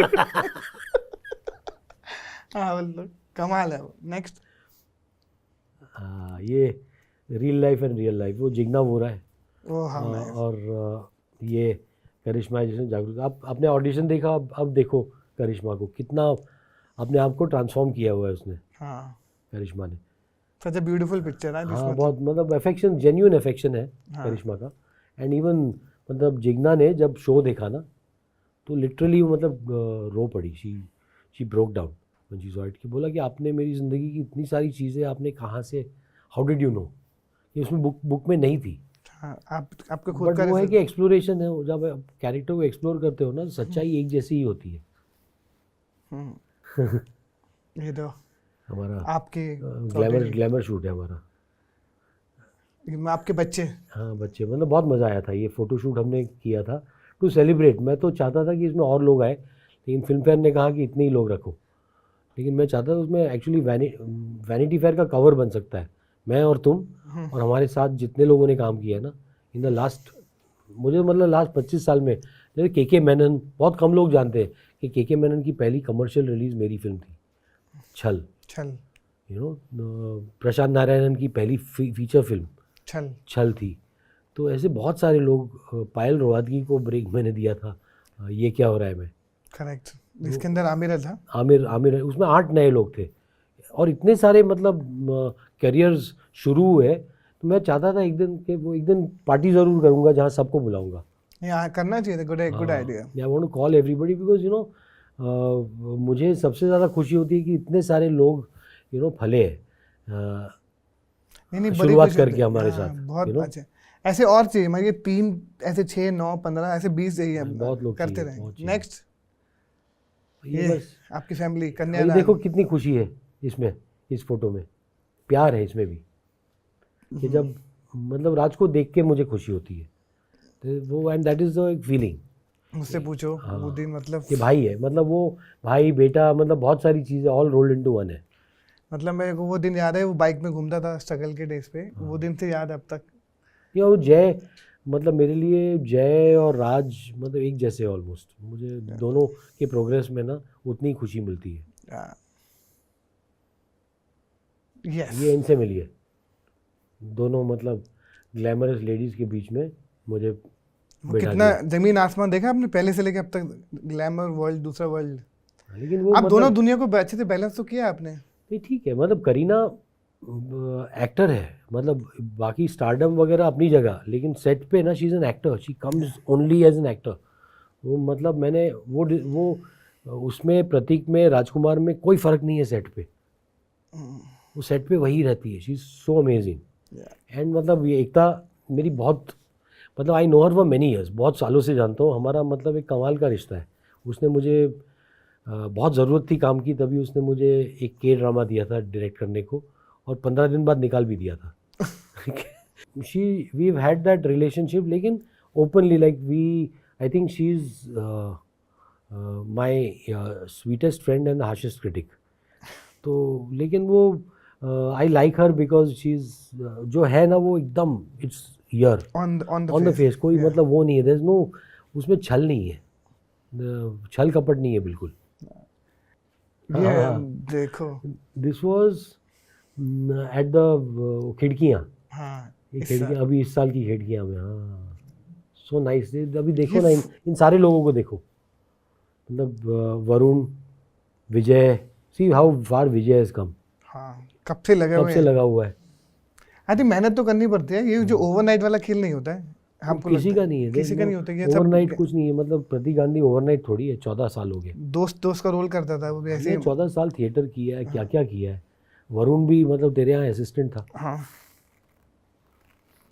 हाँ मतलब कमाल है वो। नेक्स्ट। हाँ, ये real life and real life, वो जिग्ना वोरा है। वो हाँ और ये करिश्मा है जिसने जागरूक। आपने ऑडिशन देखा, अब देखो करिश्मा को, कितना अपने आप को ट्रांसफॉर्म किया हुआ है उसने, हाँ। करिश्मा ने। सच अ ब्यूटीफुल पिक्चर है। हाँ, बहुत मतलब अफेक्शन, जेन्युइन अफेक्शन है करिश्मा का। एंड इवन मतलब जिग्ना ने जब शो देखा ना, तो लिटरली मतलब रो पड़ी। She broke down when she saw it, कि बोला कि आपने मेरी ज़िंदगी की इतनी सारी चीज़ें आपने कहाँ से, हाउ डिड यू नो, ये उसमें बुक में नहीं थी। हाँ, आपको खुद बट का वो है कि एक्सप्लोरेशन है, जब आप कैरेक्टर को एक्सप्लोर करते हो ना, सच्चाई एक जैसी ही होती है। ये तो हमारा आपके ग्लैमर शूट है हमारा। आपके बच्चे। हाँ, बच्चे, मतलब बहुत मज़ा आया था। ये फ़ोटो शूट हमने किया था टू सेलिब्रेट। मैं तो चाहता था कि इसमें और लोग आए, लेकिन फिल्म फेयर ने कहा कि इतने ही लोग रखो। लेकिन मैं चाहता था उसमें एक्चुअली वैनिटी फेयर का कवर बन सकता है, मैं और तुम और हमारे साथ जितने लोगों ने काम किया है ना इन द लास्ट, मुझे मतलब लास्ट 25 साल में। जैसे के मेनन, बहुत कम लोग जानते हैं कि के मेनन की पहली कमर्शियल रिलीज़ मेरी फिल्म थी, छल। यू नो, प्रशांत नारायणन की पहली फीचर फिल्म छल थी। तो ऐसे बहुत सारे लोग, पायल रोहतगी को ब्रेक मैंने दिया था, ये क्या हो रहा है मैं। करेक्ट, जिसके अंदर आमिर था। आमिर उसमें 8 नए लोग थे, और इतने सारे मतलब करियर्स शुरू हुए। तो मैं चाहता था एक दिन पार्टी ज़रूर करूँगा जहाँ सबको बुलाऊँगा। यहाँ करना चाहिए था। Good idea. I want to call everybody, because you know मुझे सबसे ज़्यादा खुशी होती है कि इतने सारे लोग फले हैं नहीं शुरुआत करके हमारे साथ। बहुत अच्छे ऐसे और चाहिए। मैं ये 3 ऐसे 6 9 15 ऐसे 20 चाहिए, बहुत लोग करते चाहिए, बहुत रहे। चाहिए। नेक्स्ट। ये बस आपकी फैमिली, ये कन्यादान। देखो कितनी खुशी है इसमें, इस फोटो में प्यार है इसमें भी, कि जब मतलब राज को देख के मुझे खुशी होती है, तो वो, and that is the feeling. मुझसे पूछो वो दिन, मतलब कि भाई है, मतलब वो भाई बेटा, मतलब बहुत सारी चीज़ें ऑल रोल्ड इनटू वन है। मतलब मेरे को वो दिन याद है, वो बाइक में घूमता था स्ट्रगल के डेज पे। वो दिन से याद है अब तक। ये वो जय, मतलब मेरे लिए जय और राज मतलब एक जैसे ऑलमोस्ट। मुझे दोनों के प्रोग्रेस में ना उतनी खुशी मिलती है। यस, ये इनसे मिली है, दोनों मतलब ग्लैमरस लेडीज़ के बीच में मुझे वो बैठा कितना दिया। जमीन आसमान देखा आपने, पहले से लेके अब तक। ग्लैमर वर्ल्ड, दूसरा वर्ल्ड। लेकिन वो आप मतलब, दोनों दुनिया को अच्छे से बैलेंस तो किया आपने। नहीं ठीक है, मतलब करीना एक्टर है, मतलब बाकी स्टारडम वगैरह अपनी जगह, लेकिन सेट पे ना she is an actor, she comes only as an actor. वो मतलब मैंने वो उसमें प्रतीक में, राजकुमार में कोई फ़र्क नहीं है सेट पे, वो सेट पे वही रहती है, she is so amazing. And मतलब ये एकता मेरी बहुत, मतलब I know her for many years, बहुत सालों से जानता हूँ, हमारा मतलब एक कमाल का रिश्ता है। उसने मुझे बहुत ज़रूरत थी काम की, तभी उसने मुझे एक के ड्रामा दिया था डायरेक्ट करने को, और 15 दिन बाद निकाल भी दिया था। वी हैड दैट रिलेशनशिप, लेकिन openly, like we, I think she is my sweetest friend and harshest critic. तो लेकिन वो I like her because she is, जो है ना वो एकदम it's here on on the face, कोई मतलब वो नहीं है, देयर इज नो, उसमें छल नहीं है, छल कपट नहीं है बिल्कुल। ये हाँ। देखो, दिस वाज एट द खिड़कियाँ, हाँ ये इस खिड़कियाँ साल। अभी इस साल की खिड़कियाँ में, हाँ सो नाइस। अभी देखो ना, इन सारे लोगों को देखो, मतलब Varun, Vijay, see how far Vijay has come, हाँ कब से लगे कब हुए से हैं। लगा हुआ है। आई थिंक मेहनत तो करनी पड़ती है, ये जो ओवरनाइट वाला खेल नहीं होता है, हमको किसी लगता का नहीं है, किसी का नहीं होता, ये सब ओवरनाइट कुछ नहीं है, मतलब प्रतीक गांधी ओवरनाइट थोड़ी है, 14 साल हो गए, दोस्त का रोल करता था वो भी ऐसे हमने 14 साल थिएटर किया है, क्या क्या किया है। वरुण भी मतलब तेरे यहाँ असिस्टेंट था। हाँ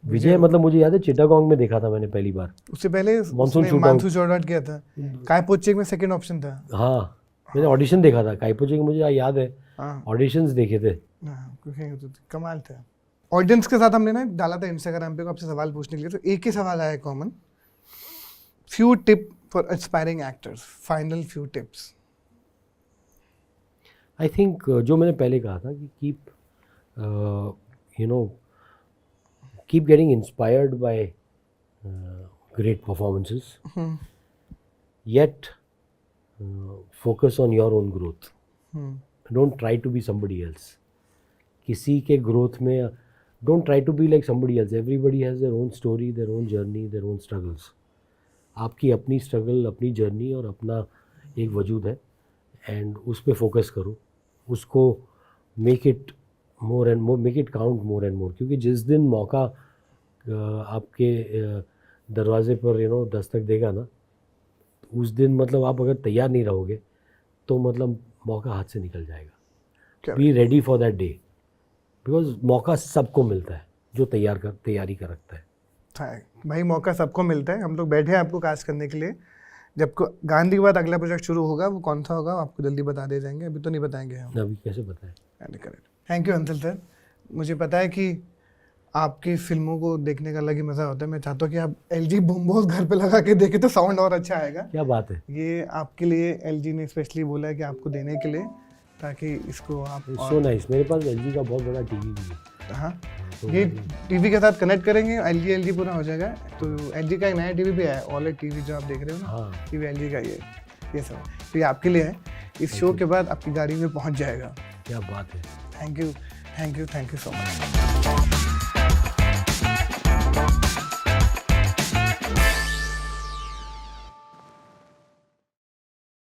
विजय मतलब मुझे याद है चिटागोंग में देखा था मैंने पहली बार, उससे पहले Monsoon Shootout। मानसून शूट किया था, काय पोचिक में सेकंड ऑप्शन था। हाँ मैंने ऑडिशन देखा था काइपोचे की, मुझे याद है हाँ ऑडिशंस देखे थे। हाँ, कमाल था। ऑडियंस के साथ हमने ना डाला था इंस्टाग्राम पे आपसे सवाल पूछने के लिए, तो एक ही सवाल आया common, few tip for aspiring actors, final few tips. I think जो मैंने पहले कहा था कि keep getting inspired by great performances, yet focus on your own growth, don't try to be somebody else. किसी के ग्रोथ में don't try to be like somebody else, everybody has their own story, their own journey, their own struggles. आपकी अपनी struggle, अपनी journey और अपना एक वजूद है, एंड उस पर फोकस करो, उसको make it more and more, make it count more and more, क्योंकि जिस दिन मौका आपके दरवाजे पर दस्तक देगा ना, उस दिन मतलब आप अगर तैयार नहीं रहोगे तो मतलब मौका हाथ से निकल जाएगा। Be ready for that day, because मौका सबको मिलता है जो तैयारी कर रखता है। भाई मौका सबको मिलता है, हम लोग बैठे हैं आपको कास्ट करने के लिए। जब गांधी के बाद अगला प्रोजेक्ट शुरू होगा, वो कौन सा होगा आपको जल्दी बता दे जाएंगे, अभी तो नहीं बताएंगे हम। अभी कैसे बताएं? Correct. Thank you Anshul sir. मुझे पता है कि आपकी फिल्मों को देखने का अलग ही मज़ा होता है। मैं चाहता हूँ कि आप LG बूमबॉक्स घर पे लगा के देखें तो साउंड और अच्छा आएगा। क्या बात है, ये आपके लिए LG ने स्पेशली बोला है कि आपको देने के लिए, ताकि इसको आप सो नाइस। मेरे पास LG का बहुत बड़ा टीवी भी है। हाँ, ये टीवी के साथ कनेक्ट करेंगे, LG पूरा हो जाएगा। तो LG का एक नया टीवी भी है, OLED टीवी जो आप देख रहे हो ना, हाँ टीवी LG का ये सब। तो ये आपके लिए है, इस शो के बाद आपकी गाड़ी में पहुंच जाएगा। क्या बात है। Thank you so much.